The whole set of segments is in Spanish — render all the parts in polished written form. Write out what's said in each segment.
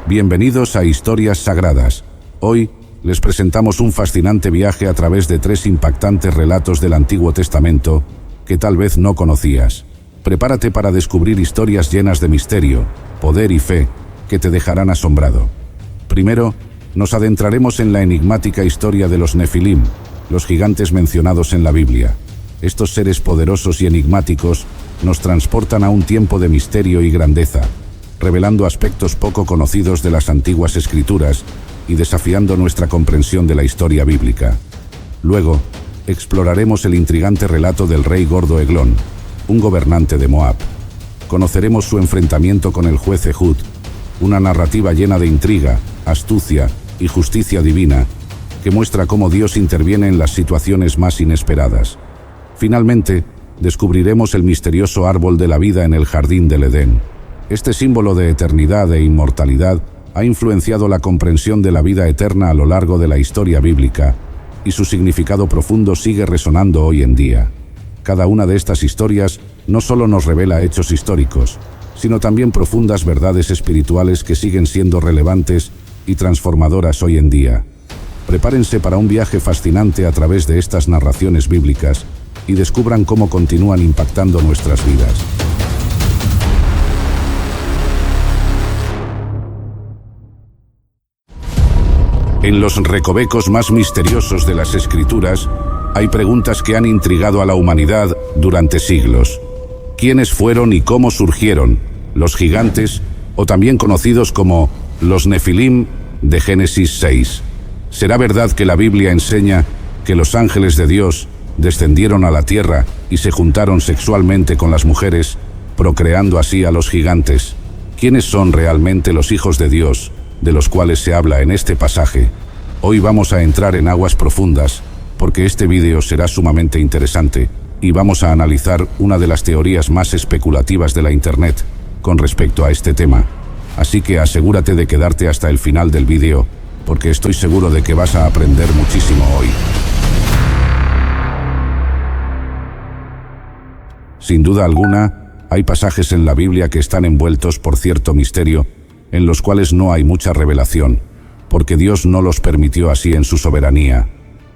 Bienvenidos a Historias Sagradas. Hoy les presentamos un fascinante viaje a través de 3 impactantes relatos del Antiguo Testamento que tal vez no conocías. Prepárate para descubrir historias llenas de misterio, poder y fe que te dejarán asombrado. Primero, nos adentraremos en la enigmática historia de los Nefilim, los gigantes mencionados en la Biblia. Estos seres poderosos y enigmáticos nos transportan a un tiempo de misterio y grandeza, revelando aspectos poco conocidos de las antiguas escrituras y desafiando nuestra comprensión de la historia bíblica. Luego, exploraremos el intrigante relato del rey gordo Eglón, un gobernante de Moab. Conoceremos su enfrentamiento con el juez Ehud, una narrativa llena de intriga, astucia y justicia divina que muestra cómo Dios interviene en las situaciones más inesperadas. Finalmente, descubriremos el misterioso árbol de la vida en el jardín del Edén. Este símbolo de eternidad e inmortalidad ha influenciado la comprensión de la vida eterna a lo largo de la historia bíblica, y su significado profundo sigue resonando hoy en día. Cada una de estas historias no solo nos revela hechos históricos, sino también profundas verdades espirituales que siguen siendo relevantes y transformadoras hoy en día. Prepárense para un viaje fascinante a través de estas narraciones bíblicas y descubran cómo continúan impactando nuestras vidas. En los recovecos más misteriosos de las Escrituras, hay preguntas que han intrigado a la humanidad durante siglos. ¿Quiénes fueron y cómo surgieron los gigantes, o también conocidos como los Nefilim de Génesis 6? ¿Será verdad que la Biblia enseña que los ángeles de Dios descendieron a la tierra y se juntaron sexualmente con las mujeres, procreando así a los gigantes? ¿Quiénes son realmente los hijos de Dios, de los cuales se habla en este pasaje? Hoy vamos a entrar en aguas profundas, porque este vídeo será sumamente interesante, y vamos a analizar una de las teorías más especulativas de la Internet con respecto a este tema. Así que asegúrate de quedarte hasta el final del vídeo, porque estoy seguro de que vas a aprender muchísimo hoy. Sin duda alguna, hay pasajes en la Biblia que están envueltos por cierto misterio, en los cuales no hay mucha revelación, porque Dios no los permitió así en su soberanía.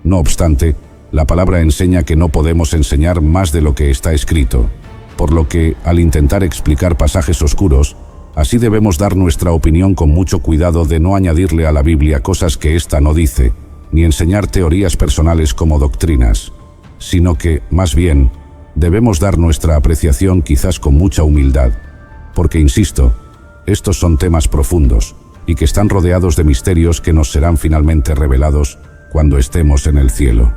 No obstante, la palabra enseña que no podemos enseñar más de lo que está escrito, por lo que, al intentar explicar pasajes oscuros, así debemos dar nuestra opinión con mucho cuidado de no añadirle a la Biblia cosas que ésta no dice, ni enseñar teorías personales como doctrinas, sino que, más bien, debemos dar nuestra apreciación quizás con mucha humildad, porque, insisto, estos son temas profundos y que están rodeados de misterios que nos serán finalmente revelados cuando estemos en el cielo.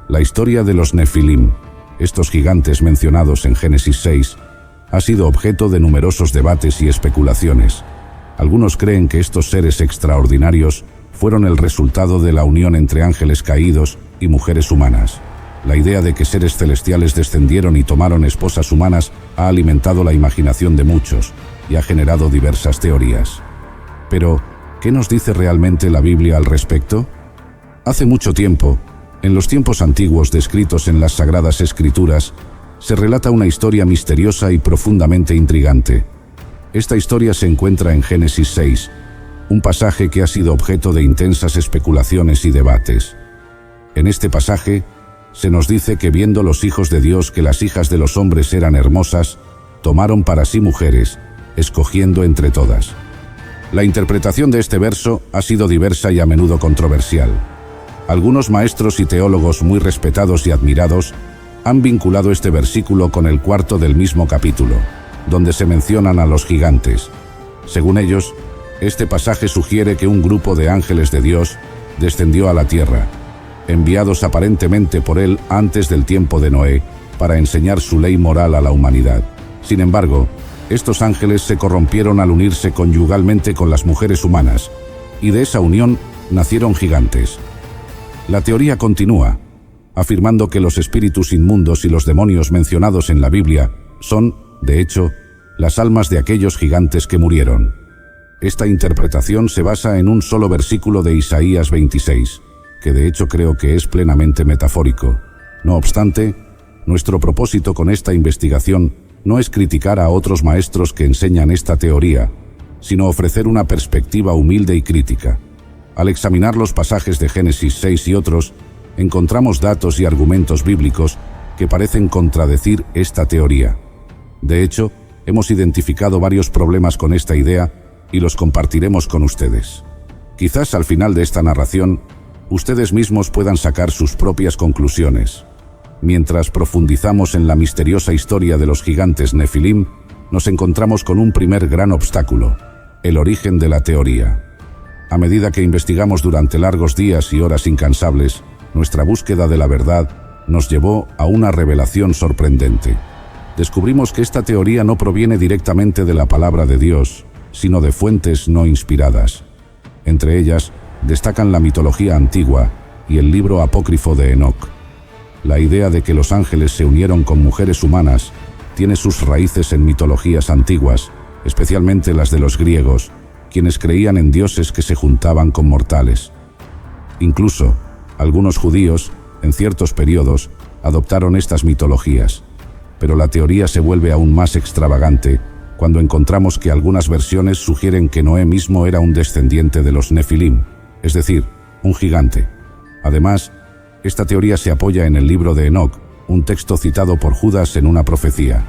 La historia de los Nefilim, estos gigantes mencionados en Génesis 6, ha sido objeto de numerosos debates y especulaciones. Algunos creen que estos seres extraordinarios fueron el resultado de la unión entre ángeles caídos y mujeres humanas. La idea de que seres celestiales descendieron y tomaron esposas humanas ha alimentado la imaginación de muchos y ha generado diversas teorías. Pero, ¿qué nos dice realmente la Biblia al respecto? Hace mucho tiempo, en los tiempos antiguos descritos en las Sagradas Escrituras, se relata una historia misteriosa y profundamente intrigante. Esta historia se encuentra en Génesis 6, un pasaje que ha sido objeto de intensas especulaciones y debates. En este pasaje, se nos dice que viendo los hijos de Dios que las hijas de los hombres eran hermosas, tomaron para sí mujeres, escogiendo entre todas. La interpretación de este verso ha sido diversa y a menudo controversial. Algunos maestros y teólogos muy respetados y admirados han vinculado este versículo con el 4 del mismo capítulo, donde se mencionan a los gigantes. Según ellos, este pasaje sugiere que un grupo de ángeles de Dios descendió a la tierra, enviados aparentemente por él antes del tiempo de Noé, para enseñar su ley moral a la humanidad. Sin embargo, estos ángeles se corrompieron al unirse conyugalmente con las mujeres humanas, y de esa unión nacieron gigantes. La teoría continúa, afirmando que los espíritus inmundos y los demonios mencionados en la Biblia son, de hecho, las almas de aquellos gigantes que murieron. Esta interpretación se basa en un solo versículo de Isaías 26, que de hecho creo que es plenamente metafórico. No obstante, nuestro propósito con esta investigación no es criticar a otros maestros que enseñan esta teoría, sino ofrecer una perspectiva humilde y crítica. Al examinar los pasajes de Génesis 6 y otros, encontramos datos y argumentos bíblicos que parecen contradecir esta teoría. De hecho, hemos identificado varios problemas con esta idea y los compartiremos con ustedes. Quizás al final de esta narración, ustedes mismos puedan sacar sus propias conclusiones. Mientras profundizamos en la misteriosa historia de los gigantes Nefilim, nos encontramos con un primer gran obstáculo: el origen de la teoría. A medida que investigamos durante largos días y horas incansables, nuestra búsqueda de la verdad nos llevó a una revelación sorprendente. Descubrimos que esta teoría no proviene directamente de la palabra de Dios, sino de fuentes no inspiradas. Entre ellas, destacan la mitología antigua y el libro apócrifo de Enoc. La idea de que los ángeles se unieron con mujeres humanas tiene sus raíces en mitologías antiguas, especialmente las de los griegos, quienes creían en dioses que se juntaban con mortales. Incluso, algunos judíos, en ciertos periodos, adoptaron estas mitologías. Pero la teoría se vuelve aún más extravagante cuando encontramos que algunas versiones sugieren que Noé mismo era un descendiente de los Nefilim, es decir, un gigante. Además, esta teoría se apoya en el libro de Enoc, un texto citado por Judas en una profecía.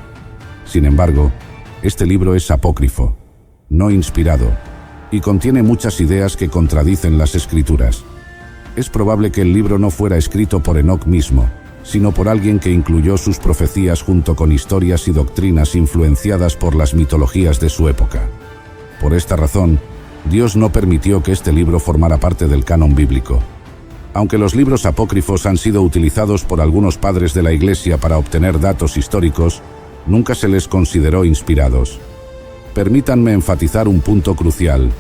Sin embargo, este libro es apócrifo, no inspirado, y contiene muchas ideas que contradicen las escrituras. Es probable que el libro no fuera escrito por Enoc mismo, sino por alguien que incluyó sus profecías junto con historias y doctrinas influenciadas por las mitologías de su época. Por esta razón, Dios no permitió que este libro formara parte del canon bíblico. Aunque los libros apócrifos han sido utilizados por algunos padres de la Iglesia para obtener datos históricos, nunca se les consideró inspirados. Permítanme enfatizar un punto crucial.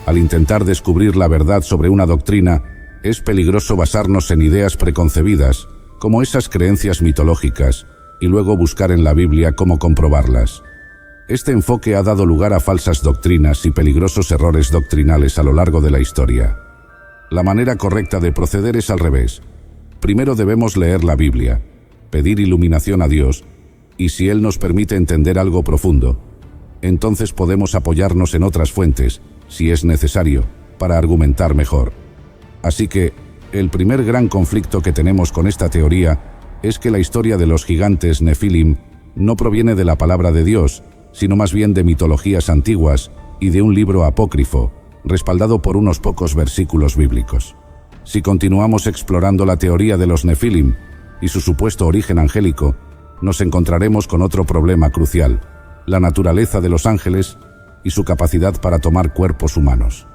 Al intentar descubrir la verdad sobre una doctrina, es peligroso basarnos en ideas preconcebidas, como esas creencias mitológicas, y luego buscar en la Biblia cómo comprobarlas. Este enfoque ha dado lugar a falsas doctrinas y peligrosos errores doctrinales a lo largo de la historia. La manera correcta de proceder es al revés. Primero debemos leer la Biblia, pedir iluminación a Dios, y si Él nos permite entender algo profundo, entonces podemos apoyarnos en otras fuentes, si es necesario, para argumentar mejor. Así que, el primer gran conflicto que tenemos con esta teoría es que la historia de los gigantes Nefilim no proviene de la palabra de Dios, sino más bien de mitologías antiguas y de un libro apócrifo, respaldado por unos pocos versículos bíblicos. Si continuamos explorando la teoría de los Nefilim y su supuesto origen angélico, nos encontraremos con otro problema crucial: la naturaleza de los ángeles y su capacidad para tomar cuerpos humanos.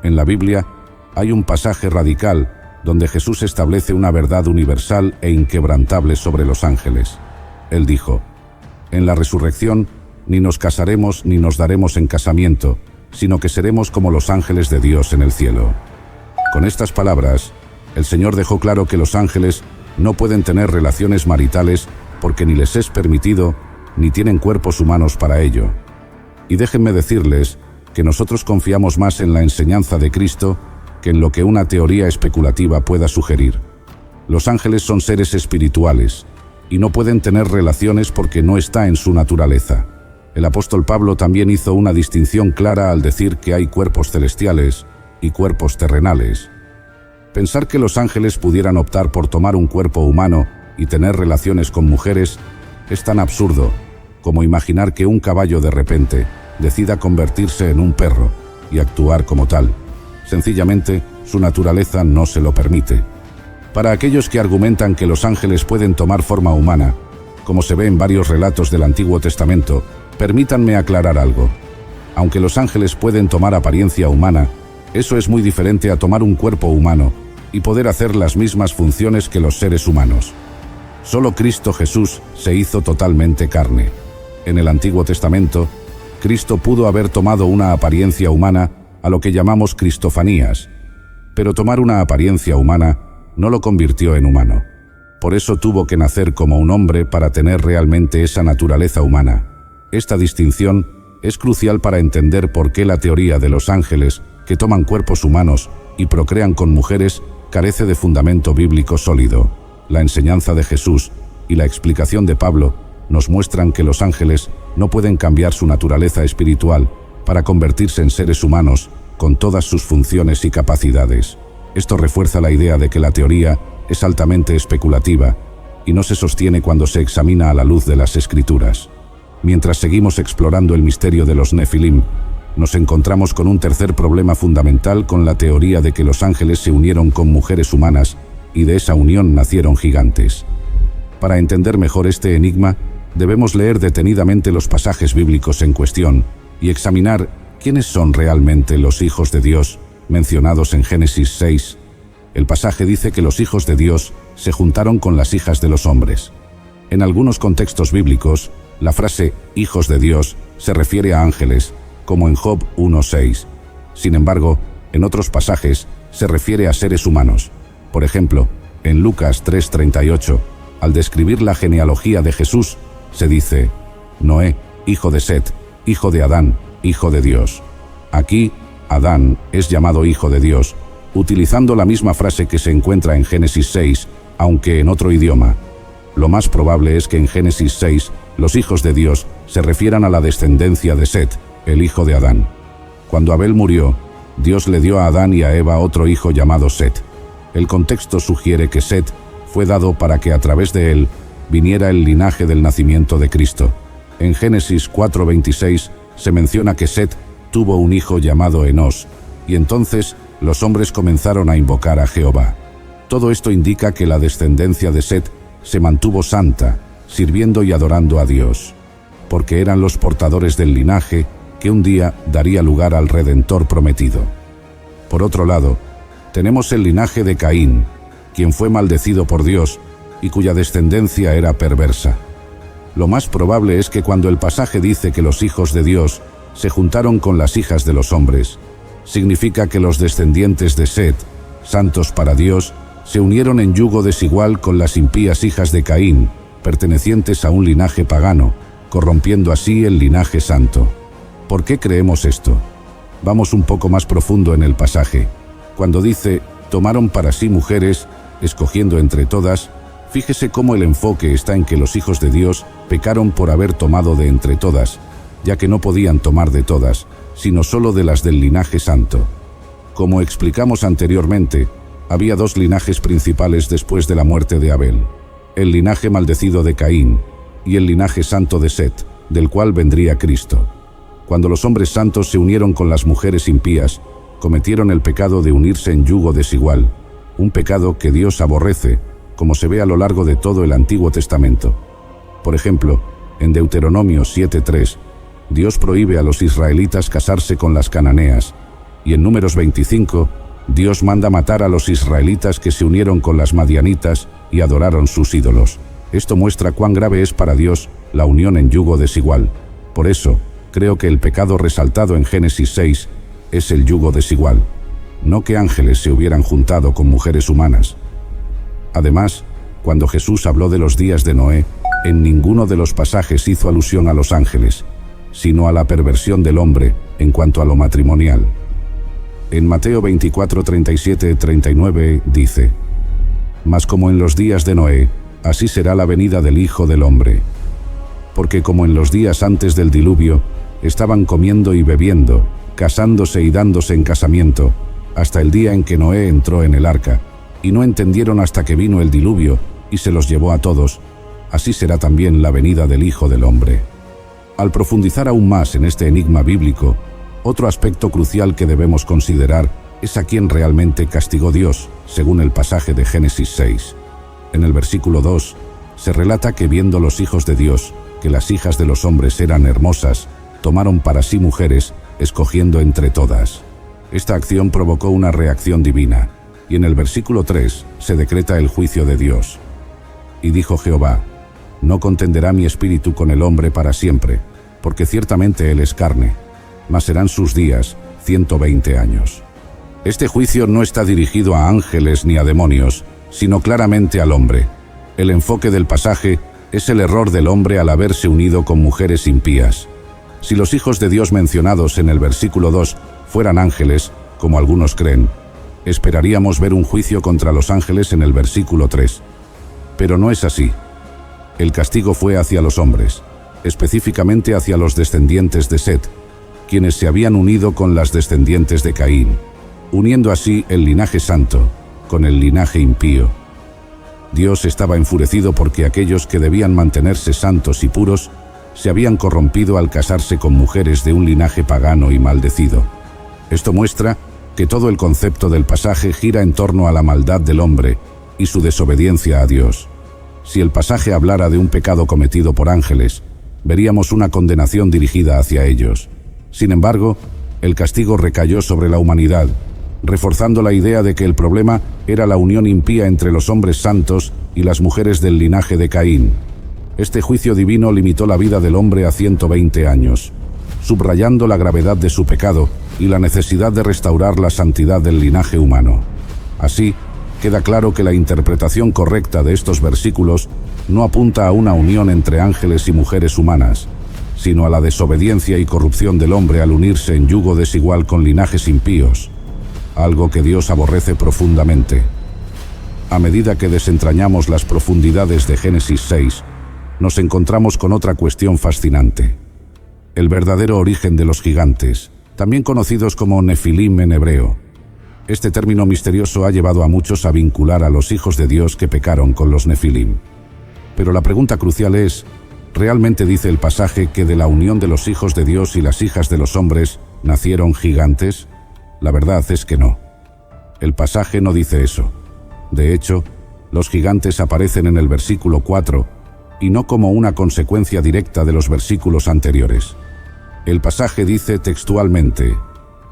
En la Biblia hay un pasaje radical donde Jesús establece una verdad universal e inquebrantable sobre los ángeles. Él dijo: en la resurrección, ni nos casaremos ni nos daremos en casamiento, sino que seremos como los ángeles de Dios en el cielo. Con estas palabras, el Señor dejó claro que los ángeles no pueden tener relaciones maritales porque ni les es permitido, ni tienen cuerpos humanos para ello. Y déjenme decirles que nosotros confiamos más en la enseñanza de Cristo que en lo que una teoría especulativa pueda sugerir. Los ángeles son seres espirituales y no pueden tener relaciones porque no está en su naturaleza. El apóstol Pablo también hizo una distinción clara al decir que hay cuerpos celestiales y cuerpos terrenales. Pensar que los ángeles pudieran optar por tomar un cuerpo humano y tener relaciones con mujeres es tan absurdo como imaginar que un caballo de repente decida convertirse en un perro y actuar como tal. Sencillamente, su naturaleza no se lo permite. Para aquellos que argumentan que los ángeles pueden tomar forma humana, como se ve en varios relatos del Antiguo Testamento, permítanme aclarar algo. Aunque los ángeles pueden tomar apariencia humana, eso es muy diferente a tomar un cuerpo humano y poder hacer las mismas funciones que los seres humanos. Solo Cristo Jesús se hizo totalmente carne. En el Antiguo Testamento, Cristo pudo haber tomado una apariencia humana, a lo que llamamos cristofanías, pero tomar una apariencia humana no lo convirtió en humano. Por eso tuvo que nacer como un hombre para tener realmente esa naturaleza humana. Esta distinción es crucial para entender por qué la teoría de los ángeles que toman cuerpos humanos y procrean con mujeres carece de fundamento bíblico sólido. La enseñanza de Jesús y la explicación de Pablo nos muestran que los ángeles no pueden cambiar su naturaleza espiritual para convertirse en seres humanos con todas sus funciones y capacidades. Esto refuerza la idea de que la teoría es altamente especulativa y no se sostiene cuando se examina a la luz de las Escrituras. Mientras seguimos explorando el misterio de los Nefilim, nos encontramos con un tercer problema fundamental con la teoría de que los ángeles se unieron con mujeres humanas y de esa unión nacieron gigantes. Para entender mejor este enigma, debemos leer detenidamente los pasajes bíblicos en cuestión y examinar quiénes son realmente los hijos de Dios mencionados en Génesis 6. El pasaje dice que los hijos de Dios se juntaron con las hijas de los hombres. En algunos contextos bíblicos, la frase hijos de Dios se refiere a ángeles, como en Job 1:6. Sin embargo, en otros pasajes se refiere a seres humanos. Por ejemplo, en Lucas 3:38, al describir la genealogía de Jesús, se dice: Noé, hijo de Set, hijo de Adán, hijo de Dios. Aquí, Adán es llamado hijo de Dios, utilizando la misma frase que se encuentra en Génesis 6, aunque en otro idioma. Lo más probable es que en Génesis 6 los hijos de Dios se refieran a la descendencia de Set, el hijo de Adán. Cuando Abel murió, Dios le dio a Adán y a Eva otro hijo llamado Set. El contexto sugiere que Set fue dado para que a través de él viniera el linaje del nacimiento de Cristo. En Génesis 4:26 se menciona que Set tuvo un hijo llamado Enos, y entonces los hombres comenzaron a invocar a Jehová. Todo esto indica que la descendencia de Set se mantuvo santa, sirviendo y adorando a Dios, porque eran los portadores del linaje que un día daría lugar al Redentor prometido. Por otro lado, tenemos el linaje de Caín, quien fue maldecido por Dios y cuya descendencia era perversa. Lo más probable es que cuando el pasaje dice que los hijos de Dios se juntaron con las hijas de los hombres, significa que los descendientes de Set, santos para Dios, se unieron en yugo desigual con las impías hijas de Caín, pertenecientes a un linaje pagano, corrompiendo así el linaje santo. ¿Por qué creemos esto? Vamos un poco más profundo en el pasaje. Cuando dice, tomaron para sí mujeres, escogiendo entre todas, fíjese cómo el enfoque está en que los hijos de Dios pecaron por haber tomado de entre todas, ya que no podían tomar de todas, sino solo de las del linaje santo. Como explicamos anteriormente, había dos linajes principales después de la muerte de Abel: el linaje maldecido de Caín y el linaje santo de Set, del cual vendría Cristo. Cuando los hombres santos se unieron con las mujeres impías, cometieron el pecado de unirse en yugo desigual, un pecado que Dios aborrece, como se ve a lo largo de todo el Antiguo Testamento. Por ejemplo, en Deuteronomio 7:3, Dios prohíbe a los israelitas casarse con las cananeas, y en Números 25, Dios manda matar a los israelitas que se unieron con las madianitas y adoraron sus ídolos. Esto muestra cuán grave es para Dios la unión en yugo desigual. Por eso, creo que el pecado resaltado en Génesis 6 es el yugo desigual, no que ángeles se hubieran juntado con mujeres humanas. Además, cuando Jesús habló de los días de Noé, en ninguno de los pasajes hizo alusión a los ángeles, sino a la perversión del hombre en cuanto a lo matrimonial. En Mateo 24:37-39 dice: Mas como en los días de Noé, así será la venida del Hijo del Hombre. Porque como en los días antes del diluvio, estaban comiendo y bebiendo, casándose y dándose en casamiento, hasta el día en que Noé entró en el arca, y no entendieron hasta que vino el diluvio y se los llevó a todos, así será también la venida del Hijo del Hombre. Al profundizar aún más en este enigma bíblico, otro aspecto crucial que debemos considerar es a quién realmente castigó Dios, según el pasaje de Génesis 6. En el versículo 2, se relata que viendo los hijos de Dios, que las hijas de los hombres eran hermosas, tomaron para sí mujeres, escogiendo entre todas. Esta acción provocó una reacción divina, y en el versículo 3 se decreta el juicio de Dios. Y dijo Jehová: No contenderá mi espíritu con el hombre para siempre, porque ciertamente él es carne, mas serán sus días 120 años. Este juicio no está dirigido a ángeles ni a demonios, sino claramente al hombre. El enfoque del pasaje es el error del hombre al haberse unido con mujeres impías. Si los hijos de Dios mencionados en el versículo 2 fueran ángeles, como algunos creen, esperaríamos ver un juicio contra los ángeles en el versículo 3. Pero no es así. El castigo fue hacia los hombres, específicamente hacia los descendientes de Set, quienes se habían unido con las descendientes de Caín, uniendo así el linaje santo con el linaje impío. Dios estaba enfurecido porque aquellos que debían mantenerse santos y puros se habían corrompido al casarse con mujeres de un linaje pagano y maldecido. Esto muestra que todo el concepto del pasaje gira en torno a la maldad del hombre y su desobediencia a Dios. Si el pasaje hablara de un pecado cometido por ángeles, veríamos una condenación dirigida hacia ellos. Sin embargo, el castigo recayó sobre la humanidad, reforzando la idea de que el problema era la unión impía entre los hombres santos y las mujeres del linaje de Caín. Este juicio divino limitó la vida del hombre a 120 años, subrayando la gravedad de su pecado y la necesidad de restaurar la santidad del linaje humano. Así, queda claro que la interpretación correcta de estos versículos no apunta a una unión entre ángeles y mujeres humanas, sino a la desobediencia y corrupción del hombre al unirse en yugo desigual con linajes impíos, algo que Dios aborrece profundamente. A medida que desentrañamos las profundidades de Génesis 6, nos encontramos con otra cuestión fascinante: el verdadero origen de los gigantes, también conocidos como Nefilim en hebreo. Este término misterioso ha llevado a muchos a vincular a los hijos de Dios que pecaron con los Nefilim. Pero la pregunta crucial es, ¿realmente dice el pasaje que de la unión de los hijos de Dios y las hijas de los hombres nacieron gigantes? La verdad es que no. El pasaje no dice eso. De hecho, los gigantes aparecen en el versículo 4 y no como una consecuencia directa de los versículos anteriores. El pasaje dice textualmente: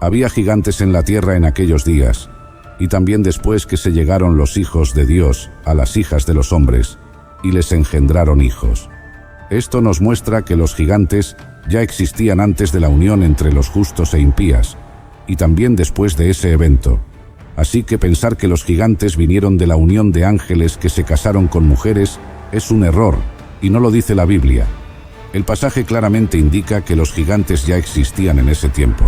había gigantes en la tierra en aquellos días, y también después que se llegaron los hijos de Dios a las hijas de los hombres, y les engendraron hijos. Esto nos muestra que los gigantes ya existían antes de la unión entre los justos e impías, y también después de ese evento. Así que pensar que los gigantes vinieron de la unión de ángeles que se casaron con mujeres es un error, y no lo dice la Biblia. El pasaje claramente indica que los gigantes ya existían en ese tiempo.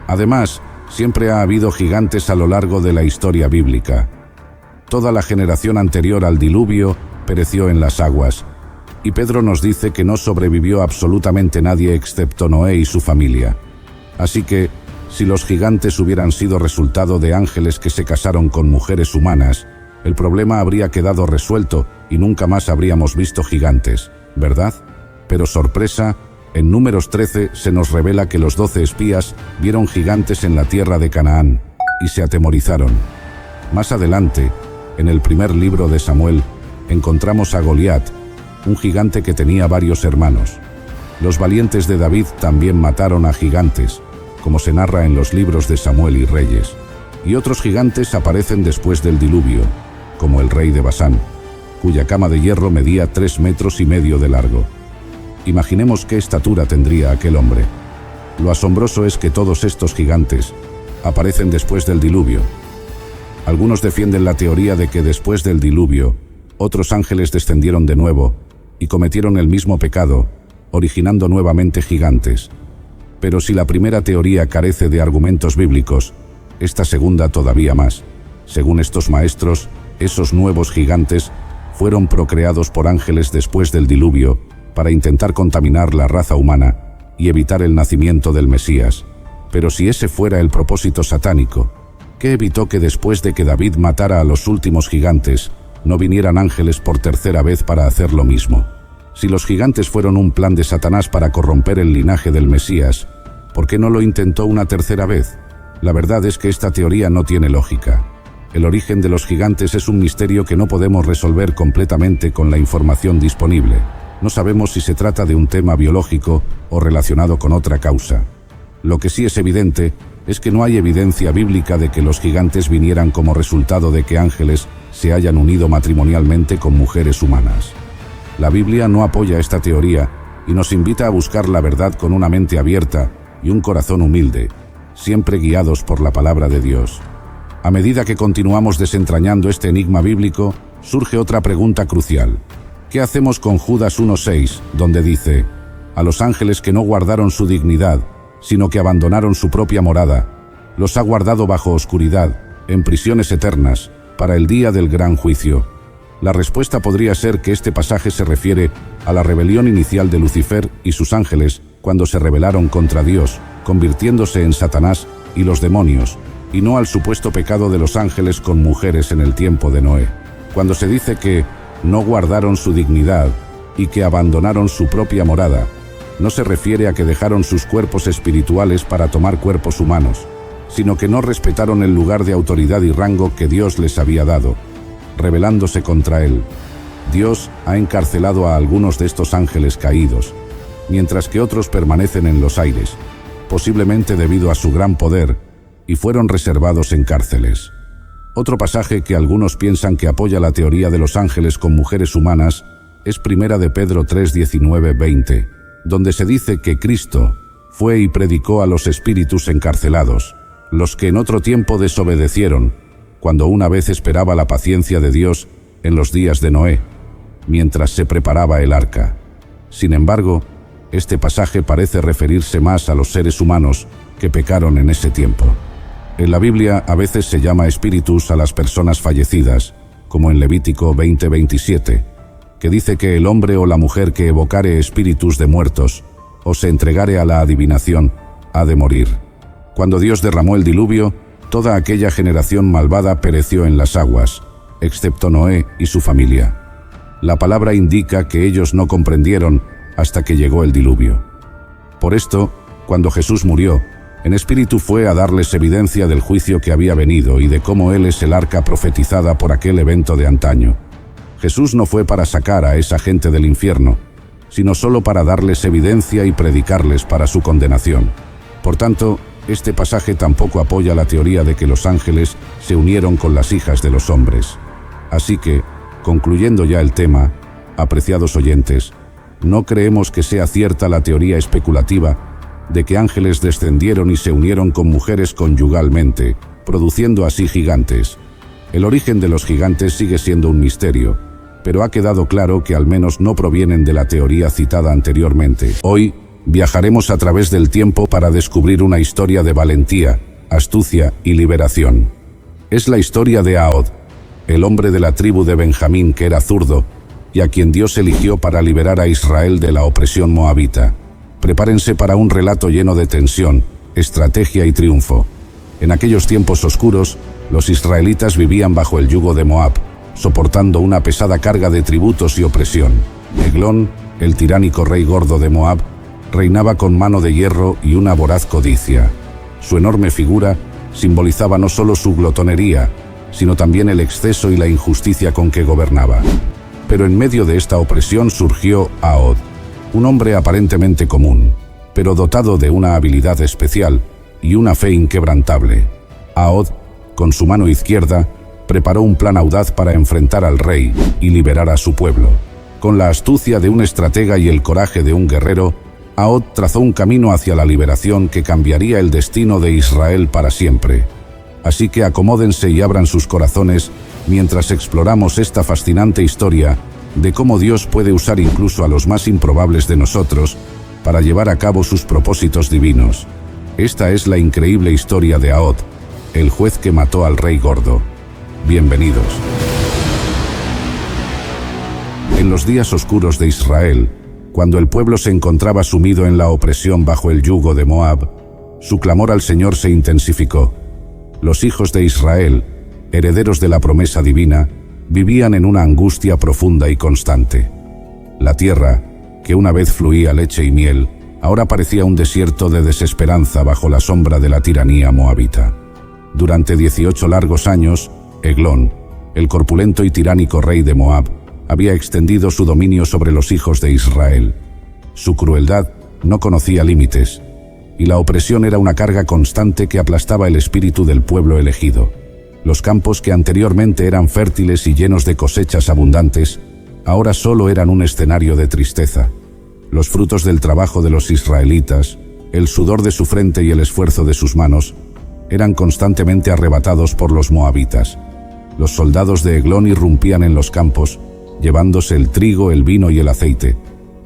Además, siempre ha habido gigantes a lo largo de la historia bíblica. Toda la generación anterior al diluvio pereció en las aguas, y Pedro nos dice que no sobrevivió absolutamente nadie excepto Noé y su familia. Así que, si los gigantes hubieran sido resultado de ángeles que se casaron con mujeres humanas, el problema habría quedado resuelto y nunca más habríamos visto gigantes, ¿verdad? Pero sorpresa, en Números 13 se nos revela que los 12 espías vieron gigantes en la tierra de Canaán y se atemorizaron. Más adelante, en el primer libro de Samuel, encontramos a Goliat, un gigante que tenía varios hermanos. Los valientes de David también mataron a gigantes, como se narra en los libros de Samuel y Reyes. Y otros gigantes aparecen después del diluvio, como el rey de Basán, cuya cama de hierro medía 3,5 metros de largo. Imaginemos qué estatura tendría aquel hombre. Lo asombroso es que todos estos gigantes aparecen después del diluvio. Algunos defienden la teoría de que después del diluvio, otros ángeles descendieron de nuevo y cometieron el mismo pecado, originando nuevamente gigantes. Pero si la primera teoría carece de argumentos bíblicos, esta segunda todavía más. Según estos maestros, esos nuevos gigantes fueron procreados por ángeles después del diluvio para intentar contaminar la raza humana y evitar el nacimiento del Mesías. Pero si ese fuera el propósito satánico, ¿qué evitó que después de que David matara a los últimos gigantes, no vinieran ángeles por tercera vez para hacer lo mismo? Si los gigantes fueron un plan de Satanás para corromper el linaje del Mesías, ¿por qué no lo intentó una tercera vez? La verdad es que esta teoría no tiene lógica. El origen de los gigantes es un misterio que no podemos resolver completamente con la información disponible. No sabemos si se trata de un tema biológico o relacionado con otra causa. Lo que sí es evidente es que no hay evidencia bíblica de que los gigantes vinieran como resultado de que ángeles se hayan unido matrimonialmente con mujeres humanas. La Biblia no apoya esta teoría y nos invita a buscar la verdad con una mente abierta y un corazón humilde, siempre guiados por la palabra de Dios. A medida que continuamos desentrañando este enigma bíblico, surge otra pregunta crucial. ¿Qué hacemos con Judas 1:6, donde dice: a los ángeles que no guardaron su dignidad, sino que abandonaron su propia morada, los ha guardado bajo oscuridad, en prisiones eternas, para el día del gran juicio? La respuesta podría ser que este pasaje se refiere a la rebelión inicial de Lucifer y sus ángeles cuando se rebelaron contra Dios, convirtiéndose en Satanás y los demonios, y no al supuesto pecado de los ángeles con mujeres en el tiempo de Noé. Cuando se dice que no guardaron su dignidad y que abandonaron su propia morada, no se refiere a que dejaron sus cuerpos espirituales para tomar cuerpos humanos, sino que no respetaron el lugar de autoridad y rango que Dios les había dado, rebelándose contra él. Dios ha encarcelado a algunos de estos ángeles caídos, mientras que otros permanecen en los aires, posiblemente debido a su gran poder, y fueron reservados en cárceles. Otro pasaje que algunos piensan que apoya la teoría de los ángeles con mujeres humanas es 1 de Pedro 3, 19-20, donde se dice que Cristo fue y predicó a los espíritus encarcelados, los que en otro tiempo desobedecieron, cuando una vez esperaba la paciencia de Dios en los días de Noé, mientras se preparaba el arca. Sin embargo, este pasaje parece referirse más a los seres humanos que pecaron en ese tiempo. En la Biblia a veces se llama espíritus a las personas fallecidas, como en Levítico 20:27, que dice que el hombre o la mujer que evocare espíritus de muertos o se entregare a la adivinación ha de morir. Cuando Dios derramó el diluvio, toda aquella generación malvada pereció en las aguas, excepto Noé y su familia. La palabra indica que ellos no comprendieron hasta que llegó el diluvio. Por esto, cuando Jesús murió, en espíritu fue a darles evidencia del juicio que había venido y de cómo Él es el arca profetizada por aquel evento de antaño. Jesús no fue para sacar a esa gente del infierno, sino solo para darles evidencia y predicarles para su condenación. Por tanto, este pasaje tampoco apoya la teoría de que los ángeles se unieron con las hijas de los hombres. Así que, concluyendo ya el tema, apreciados oyentes, no creemos que sea cierta la teoría especulativa de que ángeles descendieron y se unieron con mujeres conyugalmente, produciendo así gigantes. El origen de los gigantes sigue siendo un misterio, pero ha quedado claro que al menos no provienen de la teoría citada anteriormente. Hoy, viajaremos a través del tiempo para descubrir una historia de valentía, astucia y liberación. Es la historia de Ahod, el hombre de la tribu de Benjamín que era zurdo, y a quien Dios eligió para liberar a Israel de la opresión moabita. Prepárense para un relato lleno de tensión, estrategia y triunfo. En aquellos tiempos oscuros, los israelitas vivían bajo el yugo de Moab, soportando una pesada carga de tributos y opresión. Eglón, el tiránico rey gordo de Moab, reinaba con mano de hierro y una voraz codicia. Su enorme figura simbolizaba no solo su glotonería, sino también el exceso y la injusticia con que gobernaba. Pero en medio de esta opresión surgió Ahod, un hombre aparentemente común, pero dotado de una habilidad especial y una fe inquebrantable. Ahod, con su mano izquierda, preparó un plan audaz para enfrentar al rey y liberar a su pueblo. Con la astucia de un estratega y el coraje de un guerrero, Ahod trazó un camino hacia la liberación que cambiaría el destino de Israel para siempre. Así que acomódense y abran sus corazones mientras exploramos esta fascinante historia de cómo Dios puede usar incluso a los más improbables de nosotros para llevar a cabo sus propósitos divinos. Esta es la increíble historia de Ahod, el juez que mató al rey gordo. Bienvenidos. En los días oscuros de Israel, cuando el pueblo se encontraba sumido en la opresión bajo el yugo de Moab, su clamor al Señor se intensificó. Los hijos de Israel, herederos de la promesa divina, vivían en una angustia profunda y constante. La tierra, que una vez fluía leche y miel, ahora parecía un desierto de desesperanza bajo la sombra de la tiranía moabita. Durante 18 largos años, Eglón, el corpulento y tiránico rey de Moab, había extendido su dominio sobre los hijos de Israel. Su crueldad no conocía límites, y la opresión era una carga constante que aplastaba el espíritu del pueblo elegido. Los campos que anteriormente eran fértiles y llenos de cosechas abundantes, ahora solo eran un escenario de tristeza. Los frutos del trabajo de los israelitas, el sudor de su frente y el esfuerzo de sus manos, eran constantemente arrebatados por los moabitas. Los soldados de Eglón irrumpían en los campos, llevándose el trigo, el vino y el aceite,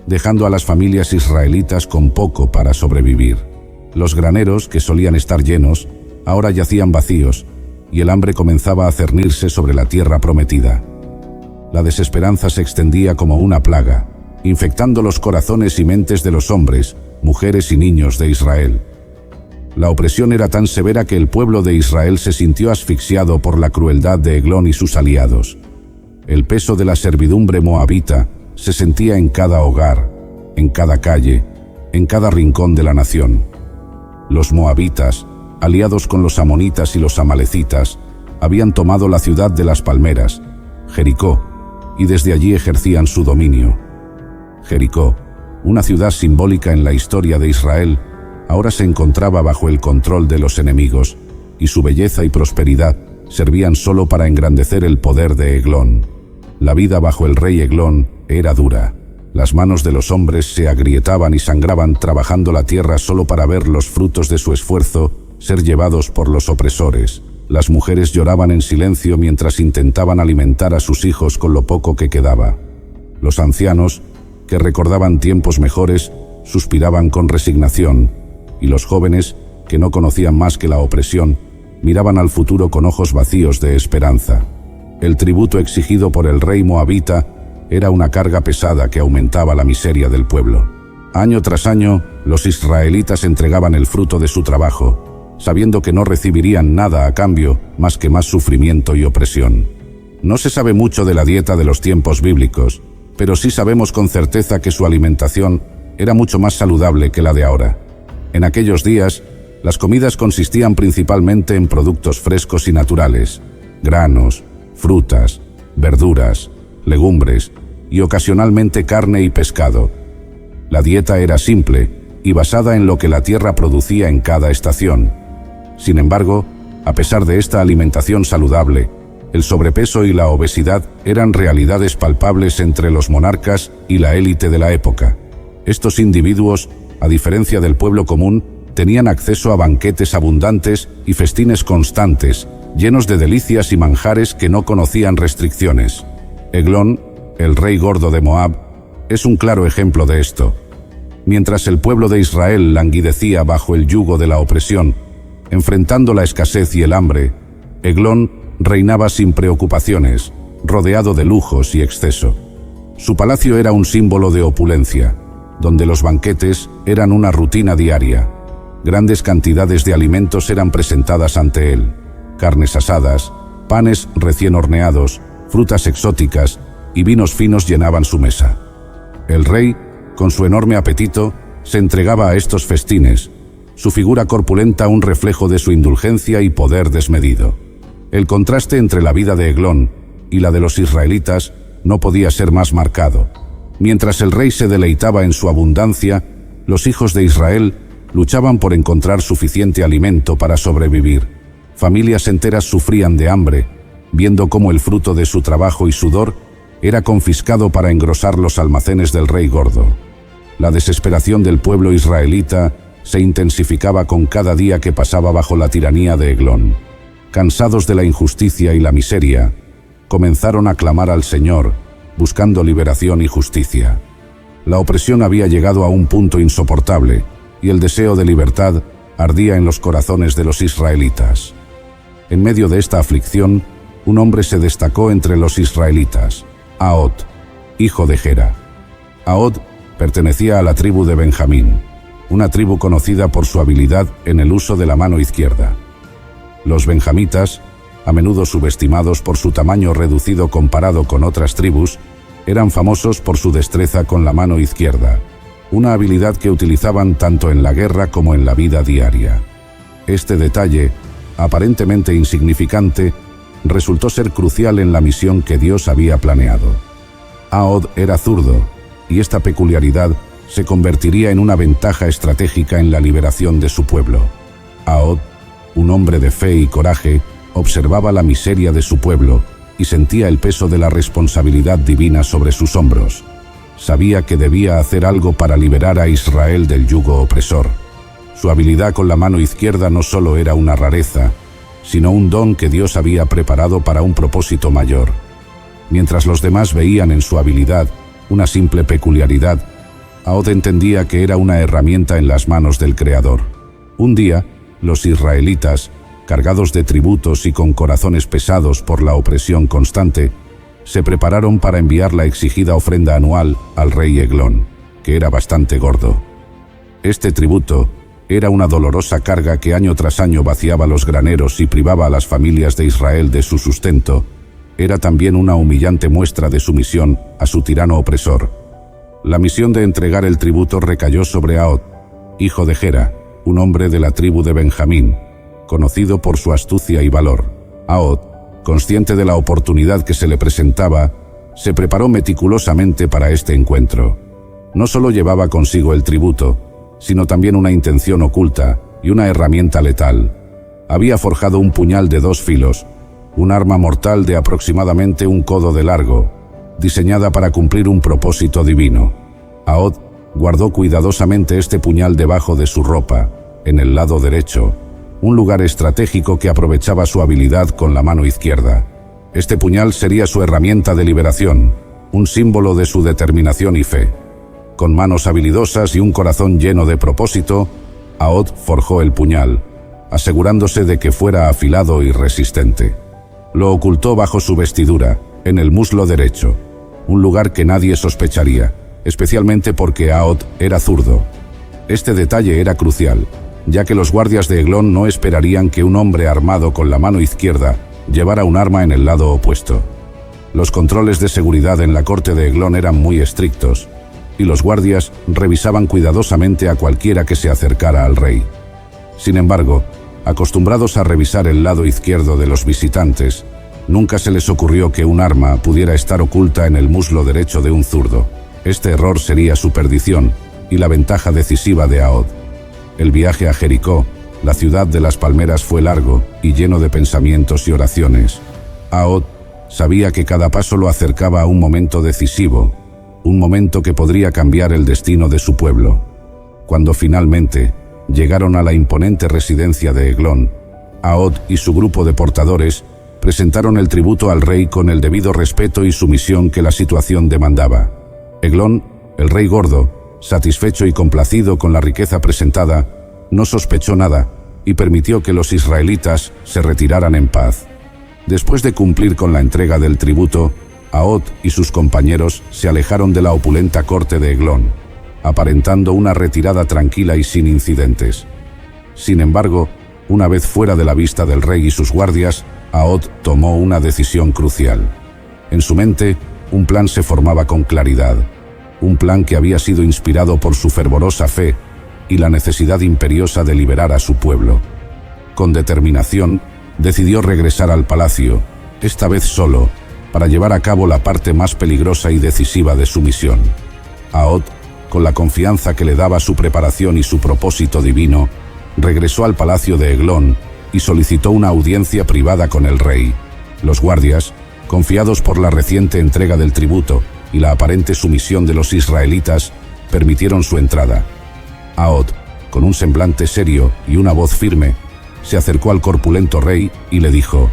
dejando a las familias israelitas con poco para sobrevivir. Los graneros, que solían estar llenos, ahora yacían vacíos, y el hambre comenzaba a cernirse sobre la tierra prometida. La desesperanza se extendía como una plaga, infectando los corazones y mentes de los hombres, mujeres y niños de Israel. La opresión era tan severa que el pueblo de Israel se sintió asfixiado por la crueldad de Eglón y sus aliados. El peso de la servidumbre moabita se sentía en cada hogar, en cada calle, en cada rincón de la nación. Los moabitas, aliados con los amonitas y los amalecitas, habían tomado la ciudad de las palmeras, Jericó, y desde allí ejercían su dominio. Jericó, una ciudad simbólica en la historia de Israel, ahora se encontraba bajo el control de los enemigos, y su belleza y prosperidad servían solo para engrandecer el poder de Eglón. La vida bajo el rey Eglón era dura. Las manos de los hombres se agrietaban y sangraban trabajando la tierra solo para ver los frutos de su esfuerzo ser llevados por los opresores. Las mujeres lloraban en silencio mientras intentaban alimentar a sus hijos con lo poco que quedaba. Los ancianos, que recordaban tiempos mejores, suspiraban con resignación, y los jóvenes, que no conocían más que la opresión, miraban al futuro con ojos vacíos de esperanza. El tributo exigido por el rey moabita era una carga pesada que aumentaba la miseria del pueblo. Año tras año, los israelitas entregaban el fruto de su trabajo, sabiendo que no recibirían nada a cambio más que más sufrimiento y opresión. No se sabe mucho de la dieta de los tiempos bíblicos, pero sí sabemos con certeza que su alimentación era mucho más saludable que la de ahora. En aquellos días, las comidas consistían principalmente en productos frescos y naturales, granos, frutas, verduras, legumbres y ocasionalmente carne y pescado. La dieta era simple y basada en lo que la tierra producía en cada estación. Sin embargo, a pesar de esta alimentación saludable, el sobrepeso y la obesidad eran realidades palpables entre los monarcas y la élite de la época. Estos individuos, a diferencia del pueblo común, tenían acceso a banquetes abundantes y festines constantes, llenos de delicias y manjares que no conocían restricciones. Eglón, el rey gordo de Moab, es un claro ejemplo de esto. Mientras el pueblo de Israel languidecía bajo el yugo de la opresión, enfrentando la escasez y el hambre, Eglón reinaba sin preocupaciones, rodeado de lujos y exceso. Su palacio era un símbolo de opulencia, donde los banquetes eran una rutina diaria. Grandes cantidades de alimentos eran presentadas ante él: carnes asadas, panes recién horneados, frutas exóticas y vinos finos llenaban su mesa. El rey, con su enorme apetito, se entregaba a estos festines, su figura corpulenta un reflejo de su indulgencia y poder desmedido. El contraste entre la vida de Eglón y la de los israelitas no podía ser más marcado. Mientras el rey se deleitaba en su abundancia, los hijos de Israel luchaban por encontrar suficiente alimento para sobrevivir. Familias enteras sufrían de hambre, viendo cómo el fruto de su trabajo y sudor era confiscado para engrosar los almacenes del rey gordo. La desesperación del pueblo israelita se intensificaba con cada día que pasaba bajo la tiranía de Eglón. Cansados de la injusticia y la miseria, comenzaron a clamar al Señor, buscando liberación y justicia. La opresión había llegado a un punto insoportable, y el deseo de libertad ardía en los corazones de los israelitas. En medio de esta aflicción, un hombre se destacó entre los israelitas: Ahod, hijo de Gera. Ahod pertenecía a la tribu de Benjamín, una tribu conocida por su habilidad en el uso de la mano izquierda. Los benjamitas, a menudo subestimados por su tamaño reducido comparado con otras tribus, eran famosos por su destreza con la mano izquierda, una habilidad que utilizaban tanto en la guerra como en la vida diaria. Este detalle, aparentemente insignificante, resultó ser crucial en la misión que Dios había planeado. Ahod era zurdo, y esta peculiaridad se convertiría en una ventaja estratégica en la liberación de su pueblo. Ahod, un hombre de fe y coraje, observaba la miseria de su pueblo y sentía el peso de la responsabilidad divina sobre sus hombros. Sabía que debía hacer algo para liberar a Israel del yugo opresor. Su habilidad con la mano izquierda no solo era una rareza, sino un don que Dios había preparado para un propósito mayor. Mientras los demás veían en su habilidad una simple peculiaridad, Ahod entendía que era una herramienta en las manos del Creador. Un día, los israelitas, cargados de tributos y con corazones pesados por la opresión constante, se prepararon para enviar la exigida ofrenda anual al rey Eglón, que era bastante gordo. Este tributo era una dolorosa carga que año tras año vaciaba los graneros y privaba a las familias de Israel de su sustento. Era también una humillante muestra de sumisión a su tirano opresor. La misión de entregar el tributo recayó sobre Ahod, hijo de Gera, un hombre de la tribu de Benjamín, conocido por su astucia y valor. Ahod, consciente de la oportunidad que se le presentaba, se preparó meticulosamente para este encuentro. No solo llevaba consigo el tributo, sino también una intención oculta y una herramienta letal. Había forjado un puñal de 2 filos, un arma mortal de aproximadamente 1 codo de largo, diseñada para cumplir un propósito divino. Ahod guardó cuidadosamente este puñal debajo de su ropa, en el lado derecho, un lugar estratégico que aprovechaba su habilidad con la mano izquierda. Este puñal sería su herramienta de liberación, un símbolo de su determinación y fe. Con manos habilidosas y un corazón lleno de propósito, Ahod forjó el puñal, asegurándose de que fuera afilado y resistente. Lo ocultó bajo su vestidura, en el muslo derecho, un lugar que nadie sospecharía, especialmente porque Ahod era zurdo. Este detalle era crucial, ya que los guardias de Eglón no esperarían que un hombre armado con la mano izquierda llevara un arma en el lado opuesto. Los controles de seguridad en la corte de Eglón eran muy estrictos, y los guardias revisaban cuidadosamente a cualquiera que se acercara al rey. Sin embargo, acostumbrados a revisar el lado izquierdo de los visitantes, nunca se les ocurrió que un arma pudiera estar oculta en el muslo derecho de un zurdo. Este error sería su perdición y la ventaja decisiva de Ahod. El viaje a Jericó, la ciudad de las palmeras, fue largo y lleno de pensamientos y oraciones. Ahod sabía que cada paso lo acercaba a un momento decisivo, un momento que podría cambiar el destino de su pueblo. Cuando finalmente llegaron a la imponente residencia de Eglón, Ahod y su grupo de portadores presentaron el tributo al rey con el debido respeto y sumisión que la situación demandaba. Eglón, el rey gordo, satisfecho y complacido con la riqueza presentada, no sospechó nada y permitió que los israelitas se retiraran en paz. Después de cumplir con la entrega del tributo, Ahod y sus compañeros se alejaron de la opulenta corte de Eglón, aparentando una retirada tranquila y sin incidentes. Sin embargo, una vez fuera de la vista del rey y sus guardias, Ahod tomó una decisión crucial. En su mente, un plan se formaba con claridad, un plan que había sido inspirado por su fervorosa fe y la necesidad imperiosa de liberar a su pueblo. Con determinación, decidió regresar al palacio, esta vez solo, para llevar a cabo la parte más peligrosa y decisiva de su misión. Ahod, con la confianza que le daba su preparación y su propósito divino, regresó al palacio de Eglón y solicitó una audiencia privada con el rey. Los guardias, confiados por la reciente entrega del tributo y la aparente sumisión de los israelitas, permitieron su entrada. Ahod, con un semblante serio y una voz firme, se acercó al corpulento rey y le dijo: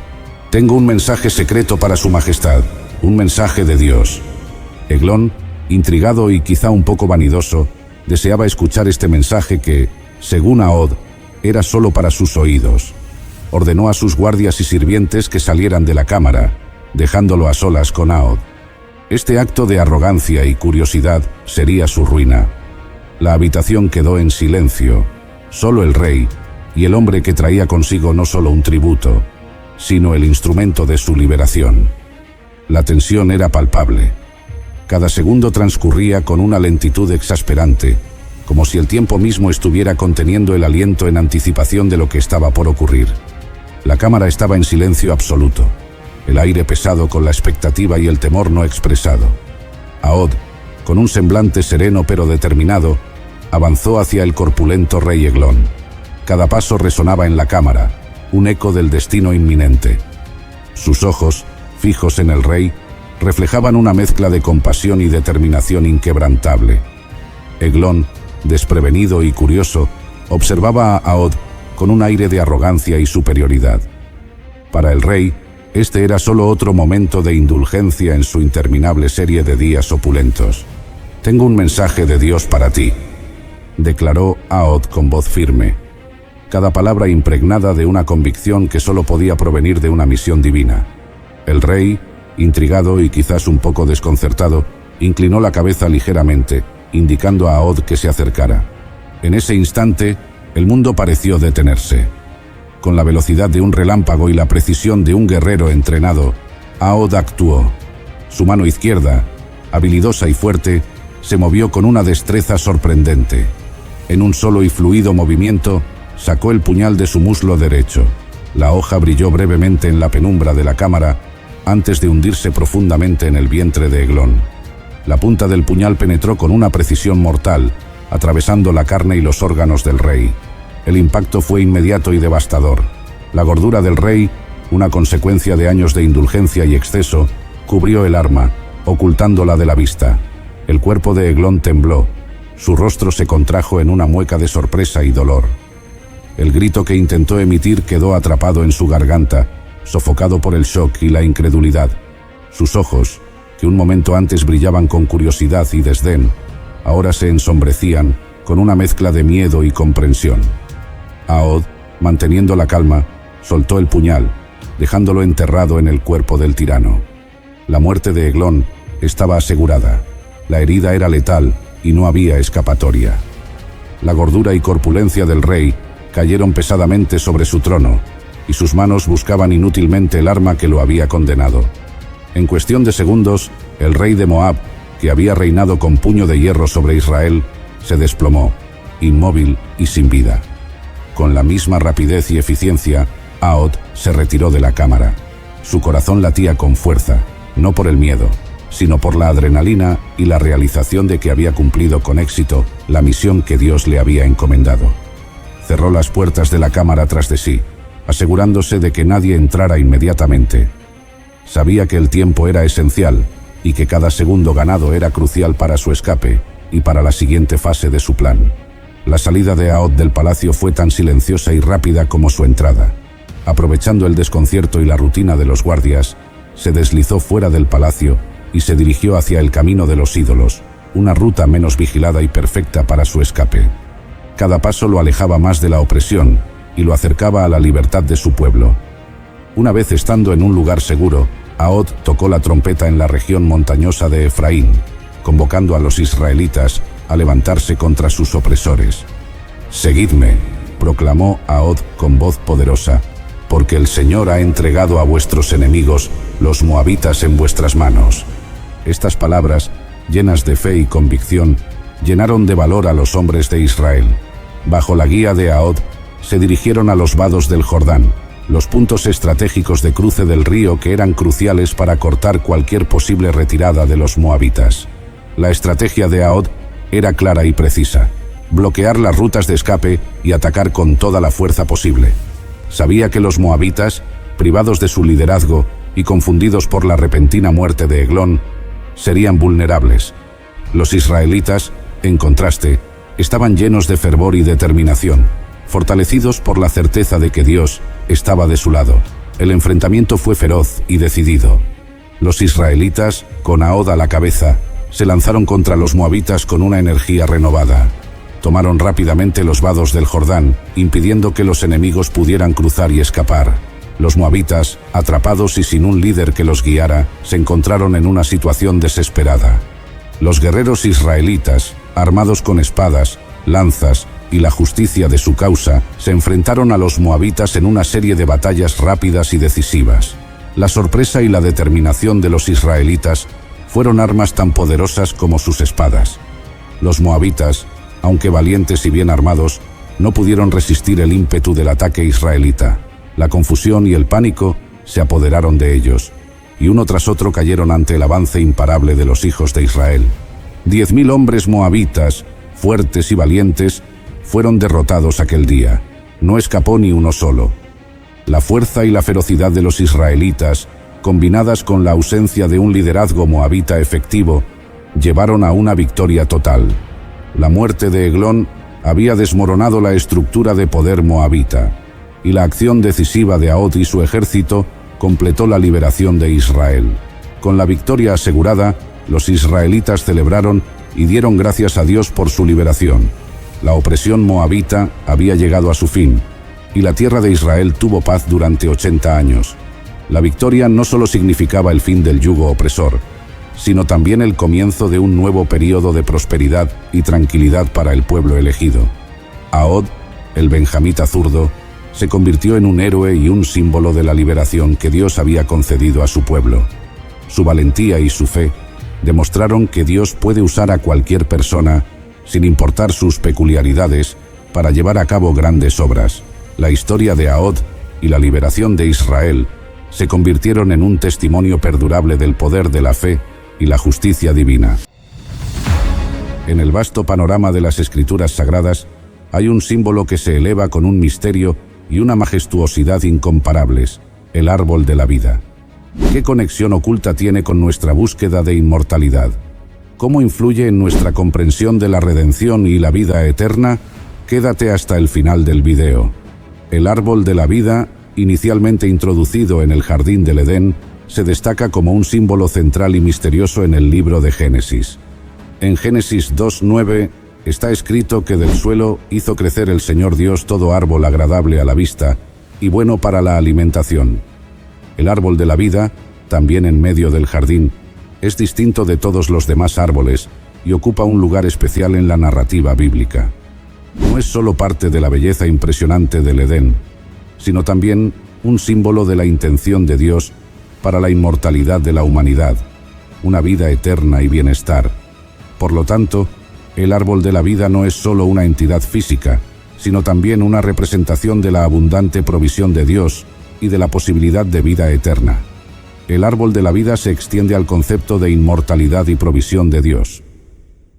«Tengo un mensaje secreto para su majestad, un mensaje de Dios». Eglón, intrigado y quizá un poco vanidoso, deseaba escuchar este mensaje que, según Ahod, era solo para sus oídos. Ordenó a sus guardias y sirvientes que salieran de la cámara, dejándolo a solas con Ahod. Este acto de arrogancia y curiosidad sería su ruina. La habitación quedó en silencio. Solo el rey y el hombre que traía consigo no solo un tributo, sino el instrumento de su liberación. La tensión era palpable. Cada segundo transcurría con una lentitud exasperante, como si el tiempo mismo estuviera conteniendo el aliento en anticipación de lo que estaba por ocurrir. La cámara estaba en silencio absoluto, el aire pesado con la expectativa y el temor no expresado. Ahod, con un semblante sereno pero determinado, avanzó hacia el corpulento rey Eglón. Cada paso resonaba en la cámara, un eco del destino inminente. Sus ojos, fijos en el rey, reflejaban una mezcla de compasión y determinación inquebrantable. Eglón, desprevenido y curioso, observaba a Ahod con un aire de arrogancia y superioridad. Para el rey, este era solo otro momento de indulgencia en su interminable serie de días opulentos. «Tengo un mensaje de Dios para ti», declaró Ahod con voz firme, cada palabra impregnada de una convicción que solo podía provenir de una misión divina. El rey, intrigado y quizás un poco desconcertado, inclinó la cabeza ligeramente, indicando a Ahod que se acercara. En ese instante, el mundo pareció detenerse. Con la velocidad de un relámpago y la precisión de un guerrero entrenado, Aod actuó. Su mano izquierda, habilidosa y fuerte, se movió con una destreza sorprendente. En un solo y fluido movimiento, sacó el puñal de su muslo derecho. La hoja brilló brevemente en la penumbra de la cámara antes de hundirse profundamente en el vientre de Eglón. La punta del puñal penetró con una precisión mortal, atravesando la carne y los órganos del rey. El impacto fue inmediato y devastador. La gordura del rey, una consecuencia de años de indulgencia y exceso, cubrió el arma, ocultándola de la vista. El cuerpo de Eglón tembló. Su rostro se contrajo en una mueca de sorpresa y dolor. El grito que intentó emitir quedó atrapado en su garganta, sofocado por el shock y la incredulidad. Sus ojos, que un momento antes brillaban con curiosidad y desdén, ahora se ensombrecían con una mezcla de miedo y comprensión. Aod, manteniendo la calma, soltó el puñal, dejándolo enterrado en el cuerpo del tirano. La muerte de Eglón estaba asegurada. La herida era letal y no había escapatoria. La gordura y corpulencia del rey cayeron pesadamente sobre su trono, y sus manos buscaban inútilmente el arma que lo había condenado. En cuestión de segundos, el rey de Moab, que había reinado con puño de hierro sobre Israel, se desplomó, inmóvil y sin vida. Con la misma rapidez y eficiencia, Aod se retiró de la cámara. Su corazón latía con fuerza, no por el miedo, sino por la adrenalina y la realización de que había cumplido con éxito la misión que Dios le había encomendado. Cerró las puertas de la cámara tras de sí, asegurándose de que nadie entrara inmediatamente. Sabía que el tiempo era esencial y que cada segundo ganado era crucial para su escape y para la siguiente fase de su plan. La salida de Aod del palacio fue tan silenciosa y rápida como su entrada. Aprovechando el desconcierto y la rutina de los guardias, se deslizó fuera del palacio y se dirigió hacia el camino de los ídolos, una ruta menos vigilada y perfecta para su escape. Cada paso lo alejaba más de la opresión y lo acercaba a la libertad de su pueblo. Una vez estando en un lugar seguro, Aod tocó la trompeta en la región montañosa de Efraín, convocando a los israelitas a levantarse contra sus opresores. «Seguidme», proclamó Aod con voz poderosa, «porque el Señor ha entregado a vuestros enemigos, los moabitas, en vuestras manos». Estas palabras, llenas de fe y convicción, llenaron de valor a los hombres de Israel. Bajo la guía de Aod, se dirigieron a los vados del Jordán, los puntos estratégicos de cruce del río que eran cruciales para cortar cualquier posible retirada de los moabitas. La estrategia de Aod era clara y precisa: bloquear las rutas de escape y atacar con toda la fuerza posible. Sabía que los moabitas, privados de su liderazgo y confundidos por la repentina muerte de Eglón, serían vulnerables. Los israelitas, en contraste, estaban llenos de fervor y determinación, fortalecidos por la certeza de que Dios estaba de su lado. El enfrentamiento fue feroz y decidido. Los israelitas, con Aod a la cabeza, se lanzaron contra los moabitas con una energía renovada. Tomaron rápidamente los vados del Jordán, impidiendo que los enemigos pudieran cruzar y escapar. Los moabitas, atrapados y sin un líder que los guiara, se encontraron en una situación desesperada. Los guerreros israelitas, armados con espadas, lanzas y la justicia de su causa, se enfrentaron a los moabitas en una serie de batallas rápidas y decisivas. La sorpresa y la determinación de los israelitas fueron armas tan poderosas como sus espadas. Los moabitas, aunque valientes y bien armados, no pudieron resistir el ímpetu del ataque israelita. La confusión y el pánico se apoderaron de ellos, y uno tras otro cayeron ante el avance imparable de los hijos de Israel. 10.000 hombres moabitas, fuertes y valientes, fueron derrotados aquel día. No escapó ni uno solo. La fuerza y la ferocidad de los israelitas, combinadas con la ausencia de un liderazgo moabita efectivo, llevaron a una victoria total. La muerte de Eglón había desmoronado la estructura de poder moabita, y la acción decisiva de Aod y su ejército completó la liberación de Israel. Con la victoria asegurada, los israelitas celebraron y dieron gracias a Dios por su liberación. La opresión moabita había llegado a su fin, y la tierra de Israel tuvo paz durante 80 años. La victoria no solo significaba el fin del yugo opresor, sino también el comienzo de un nuevo período de prosperidad y tranquilidad para el pueblo elegido. Ahod, el benjamita zurdo, se convirtió en un héroe y un símbolo de la liberación que Dios había concedido a su pueblo. Su valentía y su fe demostraron que Dios puede usar a cualquier persona, sin importar sus peculiaridades, para llevar a cabo grandes obras. La historia de Ahod y la liberación de Israel se convirtieron en un testimonio perdurable del poder de la fe y la justicia divina. En el vasto panorama de las Escrituras Sagradas hay un símbolo que se eleva con un misterio y una majestuosidad incomparables: el árbol de la vida. ¿Qué conexión oculta tiene con nuestra búsqueda de inmortalidad? ¿Cómo influye en nuestra comprensión de la redención y la vida eterna? Quédate hasta el final del video. El árbol de la vida, inicialmente introducido en el jardín del Edén, se destaca como un símbolo central y misterioso en el libro de Génesis. En Génesis 2:9 está escrito que del suelo hizo crecer el Señor Dios todo árbol agradable a la vista y bueno para la alimentación. El árbol de la vida, también en medio del jardín, es distinto de todos los demás árboles y ocupa un lugar especial en la narrativa bíblica. No es solo parte de la belleza impresionante del Edén, sino también un símbolo de la intención de Dios para la inmortalidad de la humanidad, una vida eterna y bienestar. Por lo tanto, el árbol de la vida no es solo una entidad física, sino también una representación de la abundante provisión de Dios y de la posibilidad de vida eterna. El árbol de la vida se extiende al concepto de inmortalidad y provisión de Dios.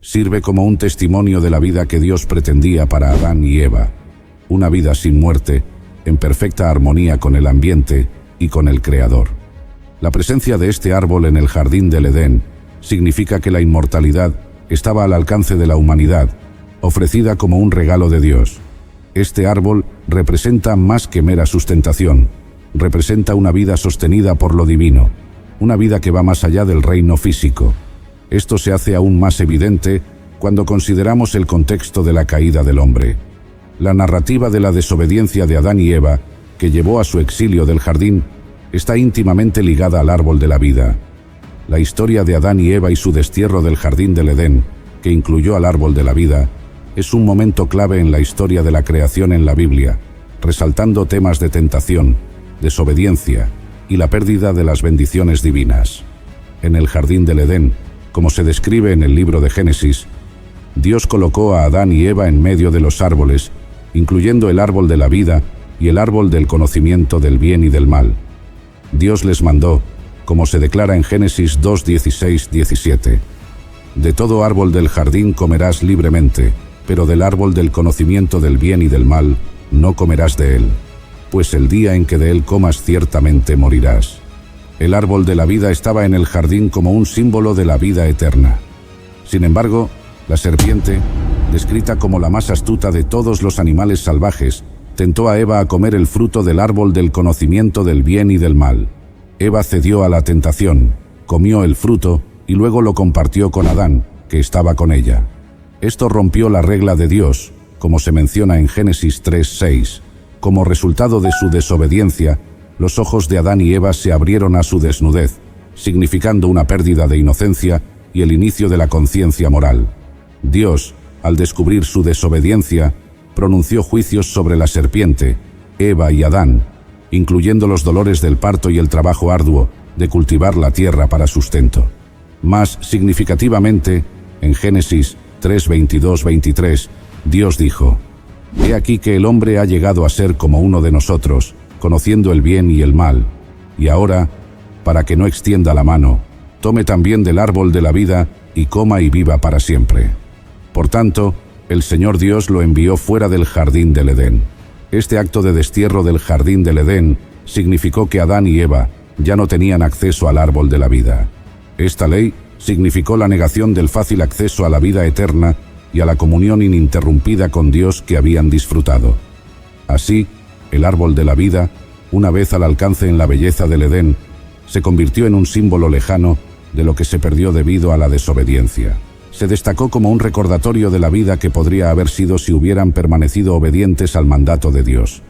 Sirve como un testimonio de la vida que Dios pretendía para Adán y Eva, una vida sin muerte, en perfecta armonía con el ambiente y con el Creador. La presencia de este árbol en el jardín del Edén significa que la inmortalidad estaba al alcance de la humanidad, ofrecida como un regalo de Dios. Este árbol representa más que mera sustentación, representa una vida sostenida por lo divino, una vida que va más allá del reino físico. Esto se hace aún más evidente cuando consideramos el contexto de la caída del hombre. La narrativa de la desobediencia de Adán y Eva, que llevó a su exilio del jardín, está íntimamente ligada al árbol de la vida. La historia de Adán y Eva y su destierro del jardín del Edén, que incluyó al árbol de la vida, es un momento clave en la historia de la creación en la Biblia, resaltando temas de tentación, desobediencia y la pérdida de las bendiciones divinas. En el jardín del Edén, como se describe en el libro de Génesis, Dios colocó a Adán y Eva en medio de los árboles, incluyendo el árbol de la vida y el árbol del conocimiento del bien y del mal. Dios les mandó, como se declara en Génesis 2:16-17, «De todo árbol del jardín comerás libremente, pero del árbol del conocimiento del bien y del mal no comerás de él, pues el día en que de él comas ciertamente morirás». El árbol de la vida estaba en el jardín como un símbolo de la vida eterna. Sin embargo, la serpiente, descrita como la más astuta de todos los animales salvajes, tentó a Eva a comer el fruto del árbol del conocimiento del bien y del mal. Eva cedió a la tentación, comió el fruto y luego lo compartió con Adán, que estaba con ella. Esto rompió la regla de Dios, como se menciona en Génesis 3:6. Como resultado de su desobediencia, los ojos de Adán y Eva se abrieron a su desnudez, significando una pérdida de inocencia y el inicio de la conciencia moral. Dios, al descubrir su desobediencia, pronunció juicios sobre la serpiente, Eva y Adán, incluyendo los dolores del parto y el trabajo arduo de cultivar la tierra para sustento. Más significativamente, en Génesis 3:22-23, Dios dijo: «He aquí que el hombre ha llegado a ser como uno de nosotros, conociendo el bien y el mal, y ahora, para que no extienda la mano, tome también del árbol de la vida y coma y viva para siempre». Por tanto, el Señor Dios lo envió fuera del jardín del Edén. Este acto de destierro del jardín del Edén significó que Adán y Eva ya no tenían acceso al árbol de la vida. Esta ley significó la negación del fácil acceso a la vida eterna y a la comunión ininterrumpida con Dios que habían disfrutado. Así, el árbol de la vida, una vez al alcance en la belleza del Edén, se convirtió en un símbolo lejano de lo que se perdió debido a la desobediencia. Se destacó como un recordatorio de la vida que podría haber sido si hubieran permanecido obedientes al mandato de Dios.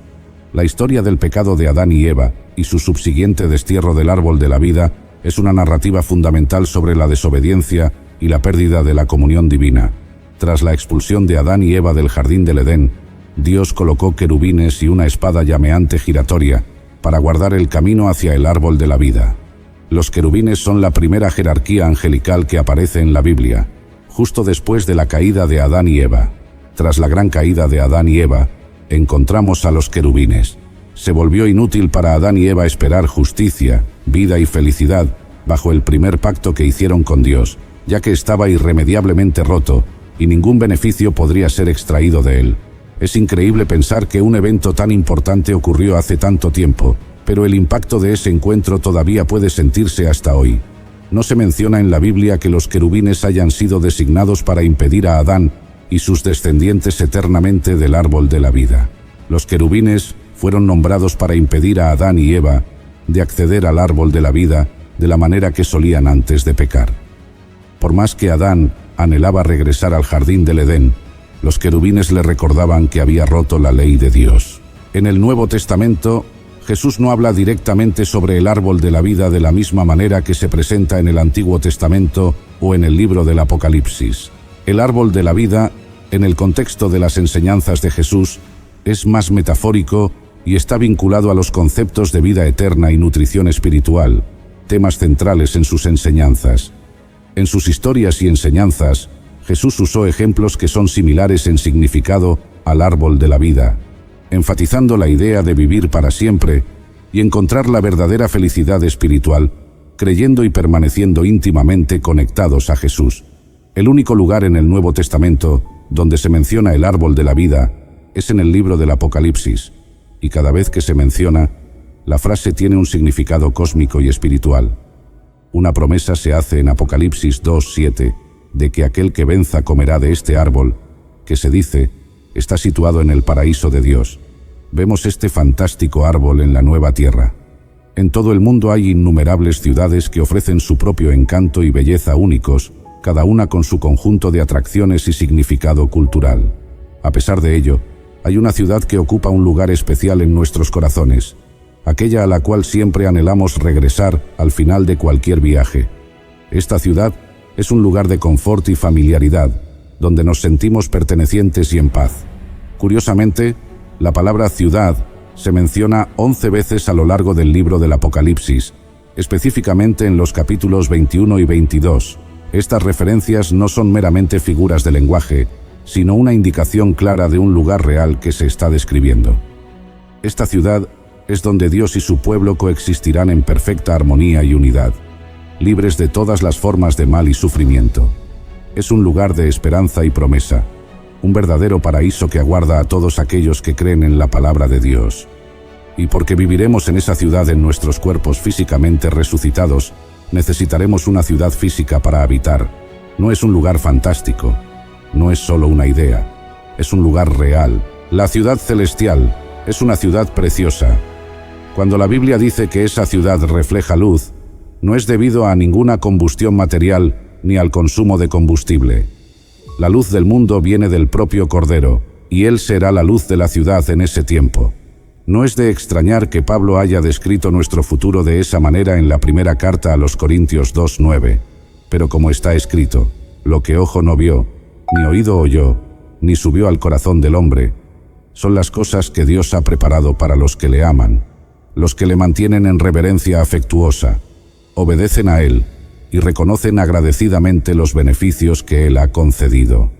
La historia del pecado de Adán y Eva y su subsiguiente destierro del árbol de la vida es una narrativa fundamental sobre la desobediencia y la pérdida de la comunión divina. Tras la expulsión de Adán y Eva del jardín del Edén, Dios colocó querubines y una espada llameante giratoria para guardar el camino hacia el árbol de la vida. Los querubines son la primera jerarquía angelical que aparece en la Biblia, justo después de la caída de Adán y Eva. Tras la gran caída de Adán y Eva, encontramos a los querubines. Se volvió inútil para Adán y Eva esperar justicia, vida y felicidad bajo el primer pacto que hicieron con Dios, ya que estaba irremediablemente roto y ningún beneficio podría ser extraído de él. Es increíble pensar que un evento tan importante ocurrió hace tanto tiempo, pero el impacto de ese encuentro todavía puede sentirse hasta hoy. No se menciona en la Biblia que los querubines hayan sido designados para impedir a Adán y sus descendientes eternamente del árbol de la vida. Los querubines fueron nombrados para impedir a Adán y Eva de acceder al árbol de la vida de la manera que solían antes de pecar. Por más que Adán anhelaba regresar al jardín del Edén, los querubines le recordaban que había roto la ley de Dios. En el Nuevo Testamento, Jesús no habla directamente sobre el árbol de la vida de la misma manera que se presenta en el Antiguo Testamento o en el libro del Apocalipsis. El árbol de la vida, en el contexto de las enseñanzas de Jesús, es más metafórico y está vinculado a los conceptos de vida eterna y nutrición espiritual, temas centrales en sus enseñanzas. En sus historias y enseñanzas, Jesús usó ejemplos que son similares en significado al árbol de la vida, enfatizando la idea de vivir para siempre y encontrar la verdadera felicidad espiritual, creyendo y permaneciendo íntimamente conectados a Jesús. El único lugar en el Nuevo Testamento donde se menciona el árbol de la vida es en el libro del Apocalipsis, y cada vez que se menciona, la frase tiene un significado cósmico y espiritual. Una promesa se hace en Apocalipsis 2:7 de que aquel que venza comerá de este árbol, que se dice, está situado en el paraíso de Dios. Vemos este fantástico árbol en la nueva tierra. En todo el mundo hay innumerables ciudades que ofrecen su propio encanto y belleza únicos, cada una con su conjunto de atracciones y significado cultural. A pesar de ello, hay una ciudad que ocupa un lugar especial en nuestros corazones, aquella a la cual siempre anhelamos regresar al final de cualquier viaje. Esta ciudad es un lugar de confort y familiaridad, donde nos sentimos pertenecientes y en paz. Curiosamente, la palabra ciudad se menciona 11 veces a lo largo del libro del Apocalipsis, específicamente en los capítulos 21 y 22. Estas referencias no son meramente figuras de lenguaje, sino una indicación clara de un lugar real que se está describiendo. Esta ciudad es donde Dios y su pueblo coexistirán en perfecta armonía y unidad, libres de todas las formas de mal y sufrimiento. Es un lugar de esperanza y promesa, un verdadero paraíso que aguarda a todos aquellos que creen en la palabra de Dios. Y porque viviremos en esa ciudad en nuestros cuerpos físicamente resucitados, necesitaremos una ciudad física para habitar. No es un lugar fantástico, no es solo una idea, es un lugar real. La ciudad celestial es una ciudad preciosa. Cuando la Biblia dice que esa ciudad refleja luz, no es debido a ninguna combustión material ni al consumo de combustible. La luz del mundo viene del propio Cordero, y Él será la luz de la ciudad en ese tiempo. No es de extrañar que Pablo haya descrito nuestro futuro de esa manera en la primera carta a los Corintios 2:9. Pero como está escrito, lo que ojo no vio, ni oído oyó, ni subió al corazón del hombre, son las cosas que Dios ha preparado para los que le aman, los que le mantienen en reverencia afectuosa, obedecen a Él y reconocen agradecidamente los beneficios que Él ha concedido.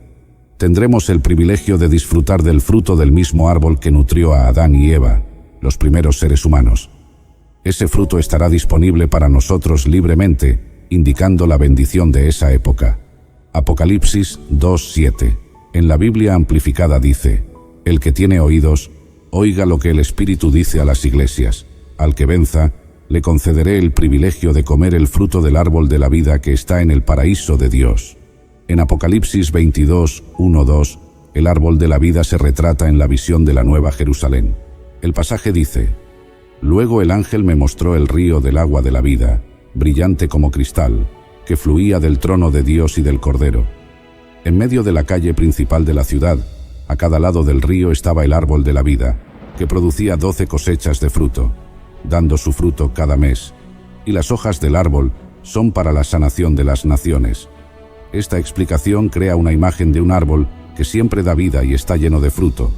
Tendremos el privilegio de disfrutar del fruto del mismo árbol que nutrió a Adán y Eva, los primeros seres humanos. Ese fruto estará disponible para nosotros libremente, indicando la bendición de esa época. Apocalipsis 2:7. En la Biblia amplificada dice: el que tiene oídos, oiga lo que el Espíritu dice a las iglesias. Al que venza, le concederé el privilegio de comer el fruto del árbol de la vida que está en el paraíso de Dios. En Apocalipsis 22:1-2, el árbol de la vida se retrata en la visión de la Nueva Jerusalén. El pasaje dice: luego el ángel me mostró el río del agua de la vida, brillante como cristal, que fluía del trono de Dios y del Cordero. En medio de la calle principal de la ciudad, a cada lado del río estaba el árbol de la vida, que producía 12 cosechas de fruto, dando su fruto cada mes, y las hojas del árbol son para la sanación de las naciones. Esta explicación crea una imagen de un árbol que siempre da vida y está lleno de fruto.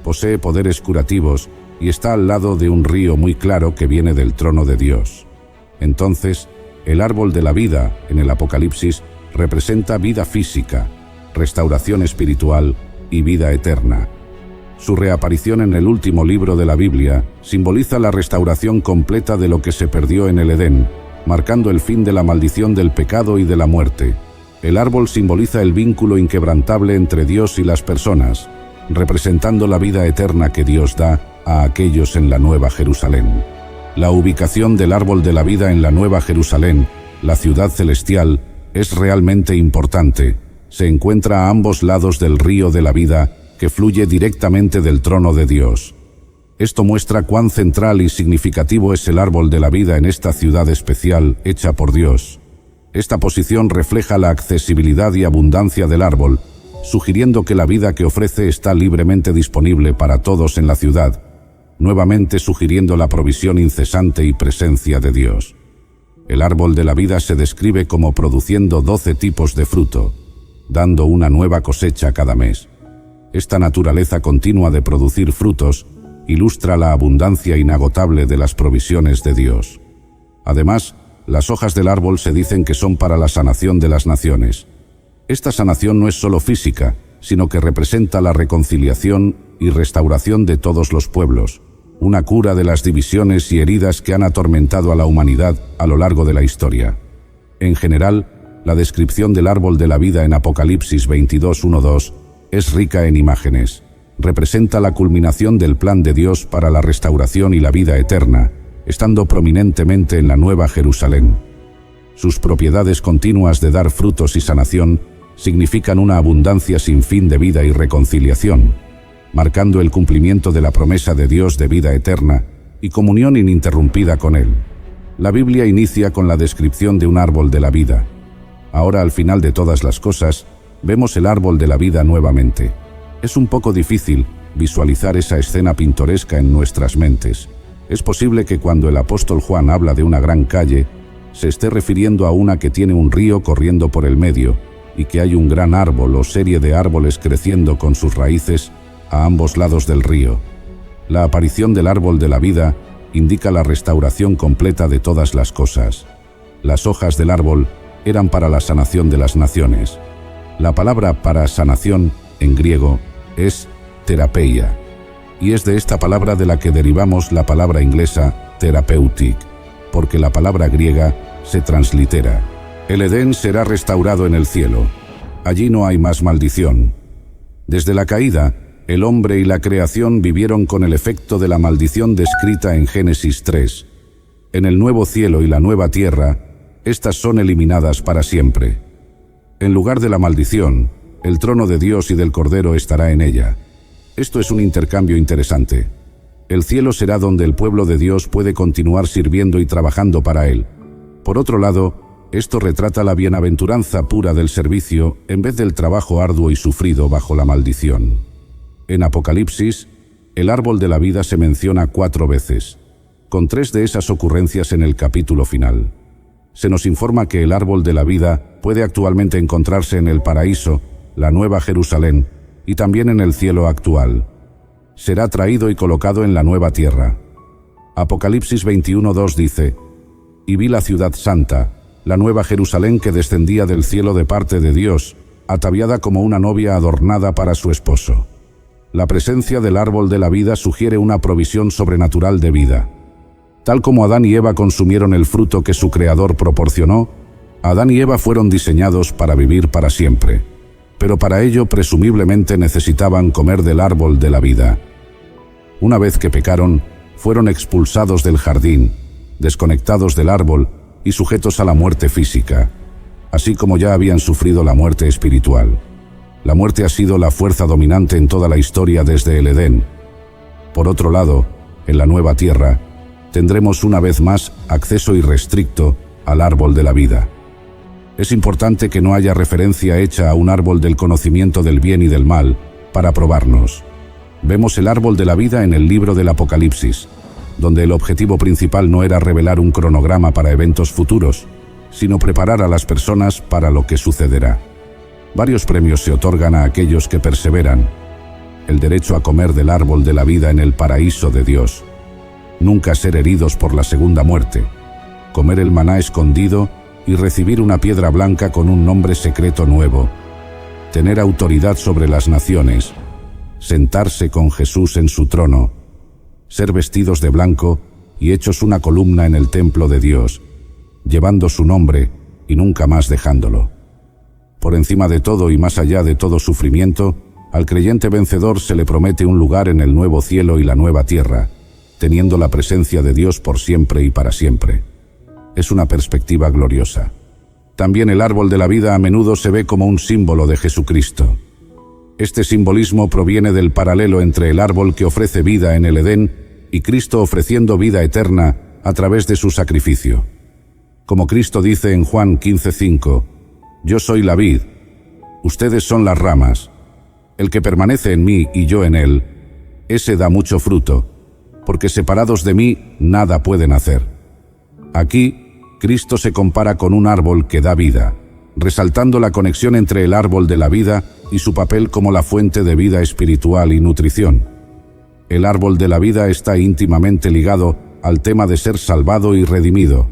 posee poderes curativos y está al lado de un río muy claro que viene del trono de Dios. Entonces, el árbol de la vida, en el Apocalipsis, representa vida física, restauración espiritual y vida eterna. Su reaparición en el último libro de la Biblia simboliza la restauración completa de lo que se perdió en el Edén, marcando el fin de la maldición del pecado y de la muerte. El árbol simboliza el vínculo inquebrantable entre Dios y las personas, representando la vida eterna que Dios da a aquellos en la Nueva Jerusalén. La ubicación del árbol de la vida en la Nueva Jerusalén, la ciudad celestial, es realmente importante. Se encuentra a ambos lados del río de la vida que fluye directamente del trono de Dios. Esto muestra cuán central y significativo es el árbol de la vida en esta ciudad especial hecha por Dios. Esta posición refleja la accesibilidad y abundancia del árbol, sugiriendo que la vida que ofrece está libremente disponible para todos en la ciudad, nuevamente sugiriendo la provisión incesante y presencia de Dios. El árbol de la vida se describe como produciendo 12 tipos de fruto, dando una nueva cosecha cada mes. Esta naturaleza continua de producir frutos ilustra la abundancia inagotable de las provisiones de Dios. Además, las hojas del árbol se dicen que son para la sanación de las naciones. Esta sanación no es solo física, sino que representa la reconciliación y restauración de todos los pueblos, una cura de las divisiones y heridas que han atormentado a la humanidad a lo largo de la historia. En general, la descripción del árbol de la vida en Apocalipsis 22:1-2 es rica en imágenes. Representa la culminación del plan de Dios para la restauración y la vida eterna, estando prominentemente en la Nueva Jerusalén. Sus propiedades continuas de dar frutos y sanación significan una abundancia sin fin de vida y reconciliación, marcando el cumplimiento de la promesa de Dios de vida eterna y comunión ininterrumpida con Él. La Biblia inicia con la descripción de un árbol de la vida. Ahora, al final de todas las cosas, vemos el árbol de la vida nuevamente. Es un poco difícil visualizar esa escena pintoresca en nuestras mentes. Es posible que cuando el apóstol Juan habla de una gran calle, se esté refiriendo a una que tiene un río corriendo por el medio y que hay un gran árbol o serie de árboles creciendo con sus raíces a ambos lados del río. La aparición del árbol de la vida indica la restauración completa de todas las cosas. Las hojas del árbol eran para la sanación de las naciones. La palabra para sanación, en griego, es terapeia, y es de esta palabra de la que derivamos la palabra inglesa therapeutic, porque la palabra griega se translitera. El Edén será restaurado en el cielo. Allí no hay más maldición. Desde la caída, el hombre y la creación vivieron con el efecto de la maldición descrita en Génesis 3. En el nuevo cielo y la nueva tierra, estas son eliminadas para siempre. En lugar de la maldición, el trono de Dios y del Cordero estará en ella. Esto es un intercambio interesante. El cielo será donde el pueblo de Dios puede continuar sirviendo y trabajando para Él. Por otro lado, esto retrata la bienaventuranza pura del servicio en vez del trabajo arduo y sufrido bajo la maldición. En Apocalipsis, el árbol de la vida se menciona 4 veces, con 3 de esas ocurrencias en el capítulo final. Se nos informa que el árbol de la vida puede actualmente encontrarse en el paraíso, la Nueva Jerusalén, y también en el cielo actual. Será traído y colocado en la nueva tierra. Apocalipsis 21:2 dice: «Y vi la ciudad santa, la nueva Jerusalén que descendía del cielo de parte de Dios, ataviada como una novia adornada para su esposo». La presencia del árbol de la vida sugiere una provisión sobrenatural de vida. Tal como Adán y Eva consumieron el fruto que su Creador proporcionó, Adán y Eva fueron diseñados para vivir para siempre. Pero para ello presumiblemente necesitaban comer del árbol de la vida. Una vez que pecaron, fueron expulsados del jardín, desconectados del árbol y sujetos a la muerte física, así como ya habían sufrido la muerte espiritual. La muerte ha sido la fuerza dominante en toda la historia desde el Edén. Por otro lado, en la nueva tierra, tendremos una vez más acceso irrestricto al árbol de la vida. Es importante que no haya referencia hecha a un árbol del conocimiento del bien y del mal para probarnos. Vemos el árbol de la vida en el libro del Apocalipsis, donde el objetivo principal no era revelar un cronograma para eventos futuros, sino preparar a las personas para lo que sucederá. Varios premios se otorgan a aquellos que perseveran. el derecho a comer del árbol de la vida en el paraíso de Dios, nunca ser heridos por la segunda muerte, comer el maná escondido y recibir una piedra blanca con un nombre secreto nuevo, tener autoridad sobre las naciones, sentarse con Jesús en su trono, ser vestidos de blanco y hechos una columna en el templo de Dios, llevando su nombre y nunca más dejándolo. Por encima de todo y más allá de todo sufrimiento, al creyente vencedor se le promete un lugar en el nuevo cielo y la nueva tierra, teniendo la presencia de Dios por siempre y para siempre. Es una perspectiva gloriosa. También el árbol de la vida a menudo se ve como un símbolo de Jesucristo. Este simbolismo proviene del paralelo entre el árbol que ofrece vida en el Edén y Cristo ofreciendo vida eterna a través de su sacrificio. Como Cristo dice en Juan 15:5, «Yo soy la vid, ustedes son las ramas. El que permanece en mí y yo en él, ese da mucho fruto, porque separados de mí nada pueden hacer». Aquí, Cristo se compara con un árbol que da vida, resaltando la conexión entre el árbol de la vida y su papel como la fuente de vida espiritual y nutrición. El árbol de la vida está íntimamente ligado al tema de ser salvado y redimido.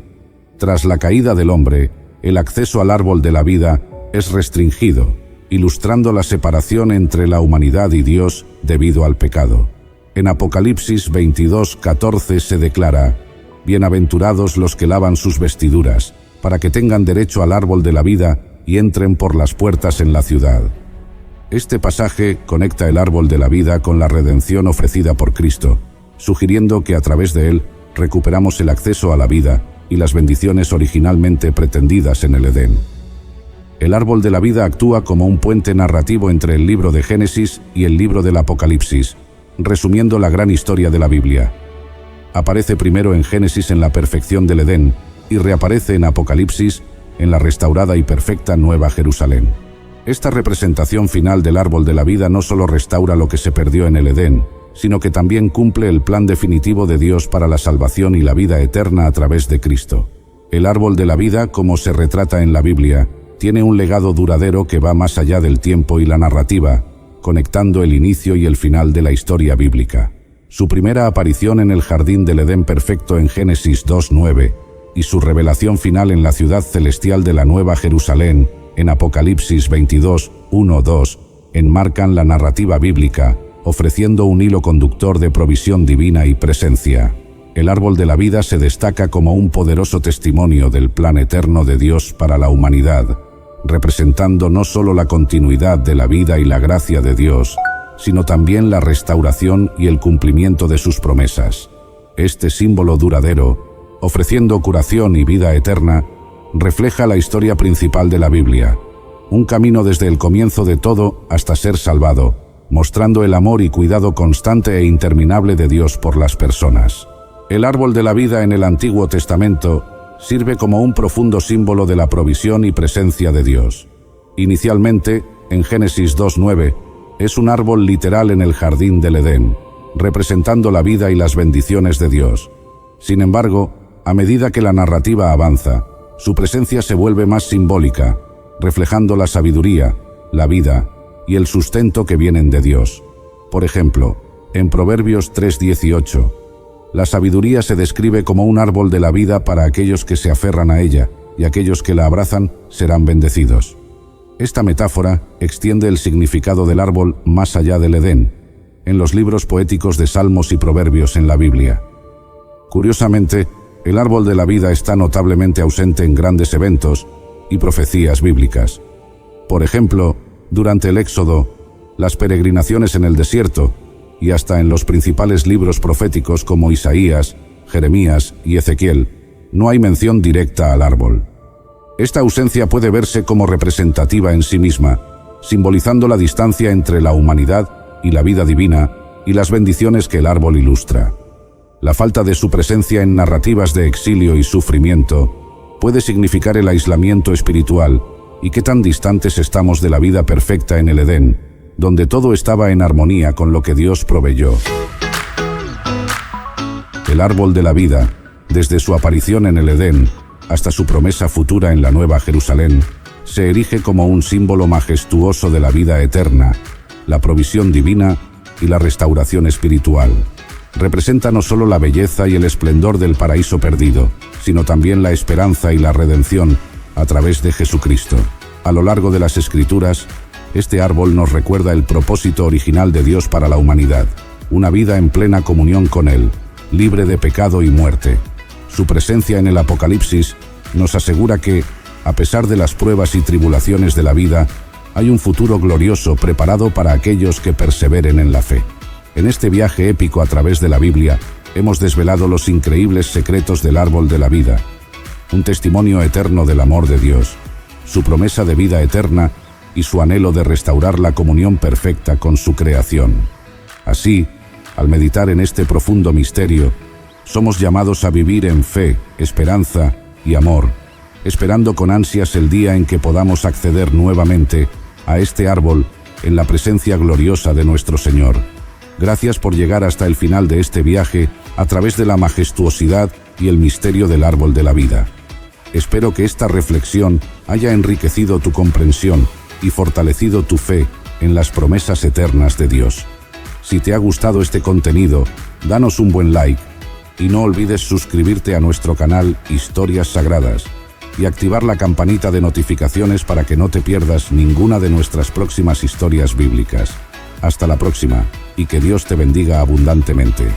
Tras la caída del hombre, el acceso al árbol de la vida es restringido, ilustrando la separación entre la humanidad y Dios debido al pecado. En Apocalipsis 22:14 se declara: «Bienaventurados los que lavan sus vestiduras, para que tengan derecho al árbol de la vida y entren por las puertas en la ciudad». Este pasaje conecta el árbol de la vida con la redención ofrecida por Cristo, sugiriendo que a través de él recuperamos el acceso a la vida y las bendiciones originalmente pretendidas en el Edén. El árbol de la vida actúa como un puente narrativo entre el libro de Génesis y el libro del Apocalipsis, resumiendo la gran historia de la Biblia. Aparece primero en Génesis en la perfección del Edén y reaparece en Apocalipsis en la restaurada y perfecta Nueva Jerusalén. Esta representación final del árbol de la vida no solo restaura lo que se perdió en el Edén, sino que también cumple el plan definitivo de Dios para la salvación y la vida eterna a través de Cristo. El árbol de la vida, como se retrata en la Biblia, tiene un legado duradero que va más allá del tiempo y la narrativa, conectando el inicio y el final de la historia bíblica. Su primera aparición en el jardín del Edén perfecto en Génesis 2:9 y su revelación final en la ciudad celestial de la Nueva Jerusalén en Apocalipsis 22:1-2 enmarcan la narrativa bíblica, ofreciendo un hilo conductor de provisión divina y presencia. El árbol de la vida se destaca como un poderoso testimonio del plan eterno de Dios para la humanidad, representando no solo la continuidad de la vida y la gracia de Dios, sino también la restauración y el cumplimiento de sus promesas. Este símbolo duradero, ofreciendo curación y vida eterna, refleja la historia principal de la Biblia, un camino desde el comienzo de todo hasta ser salvado, mostrando el amor y cuidado constante e interminable de Dios por las personas. El árbol de la vida en el Antiguo Testamento sirve como un profundo símbolo de la provisión y presencia de Dios. Inicialmente, en Génesis 2:9, es un árbol literal en el jardín del Edén, representando la vida y las bendiciones de Dios. Sin embargo, a medida que la narrativa avanza, su presencia se vuelve más simbólica, reflejando la sabiduría, la vida y el sustento que vienen de Dios. Por ejemplo, en Proverbios 3:18, la sabiduría se describe como un árbol de la vida para aquellos que se aferran a ella, y aquellos que la abrazan serán bendecidos. Esta metáfora extiende el significado del árbol más allá del Edén, en los libros poéticos de Salmos y Proverbios en la Biblia. Curiosamente, el árbol de la vida está notablemente ausente en grandes eventos y profecías bíblicas. Por ejemplo, durante el Éxodo, las peregrinaciones en el desierto y hasta en los principales libros proféticos como Isaías, Jeremías y Ezequiel, no hay mención directa al árbol. Esta ausencia puede verse como representativa en sí misma, simbolizando la distancia entre la humanidad y la vida divina y las bendiciones que el árbol ilustra. La falta de su presencia en narrativas de exilio y sufrimiento puede significar el aislamiento espiritual y qué tan distantes estamos de la vida perfecta en el Edén, donde todo estaba en armonía con lo que Dios proveyó. El árbol de la vida, desde su aparición en el Edén hasta su promesa futura en la Nueva Jerusalén, se erige como un símbolo majestuoso de la vida eterna, la provisión divina y la restauración espiritual. Representa no solo la belleza y el esplendor del paraíso perdido, sino también la esperanza y la redención a través de Jesucristo. A lo largo de las Escrituras, este árbol nos recuerda el propósito original de Dios para la humanidad, una vida en plena comunión con Él, libre de pecado y muerte. Su presencia en el Apocalipsis nos asegura que, a pesar de las pruebas y tribulaciones de la vida, hay un futuro glorioso preparado para aquellos que perseveren en la fe. En este viaje épico a través de la Biblia, hemos desvelado los increíbles secretos del árbol de la vida, un testimonio eterno del amor de Dios, su promesa de vida eterna y su anhelo de restaurar la comunión perfecta con su creación. Así, al meditar en este profundo misterio, somos llamados a vivir en fe, esperanza y amor, esperando con ansias el día en que podamos acceder nuevamente a este árbol en la presencia gloriosa de nuestro Señor. Gracias por llegar hasta el final de este viaje a través de la majestuosidad y el misterio del árbol de la vida. Espero que esta reflexión haya enriquecido tu comprensión y fortalecido tu fe en las promesas eternas de Dios. Si te ha gustado este contenido, danos un buen like y no olvides suscribirte a nuestro canal Historias Sagradas y activar la campanita de notificaciones para que no te pierdas ninguna de nuestras próximas historias bíblicas. Hasta la próxima y que Dios te bendiga abundantemente.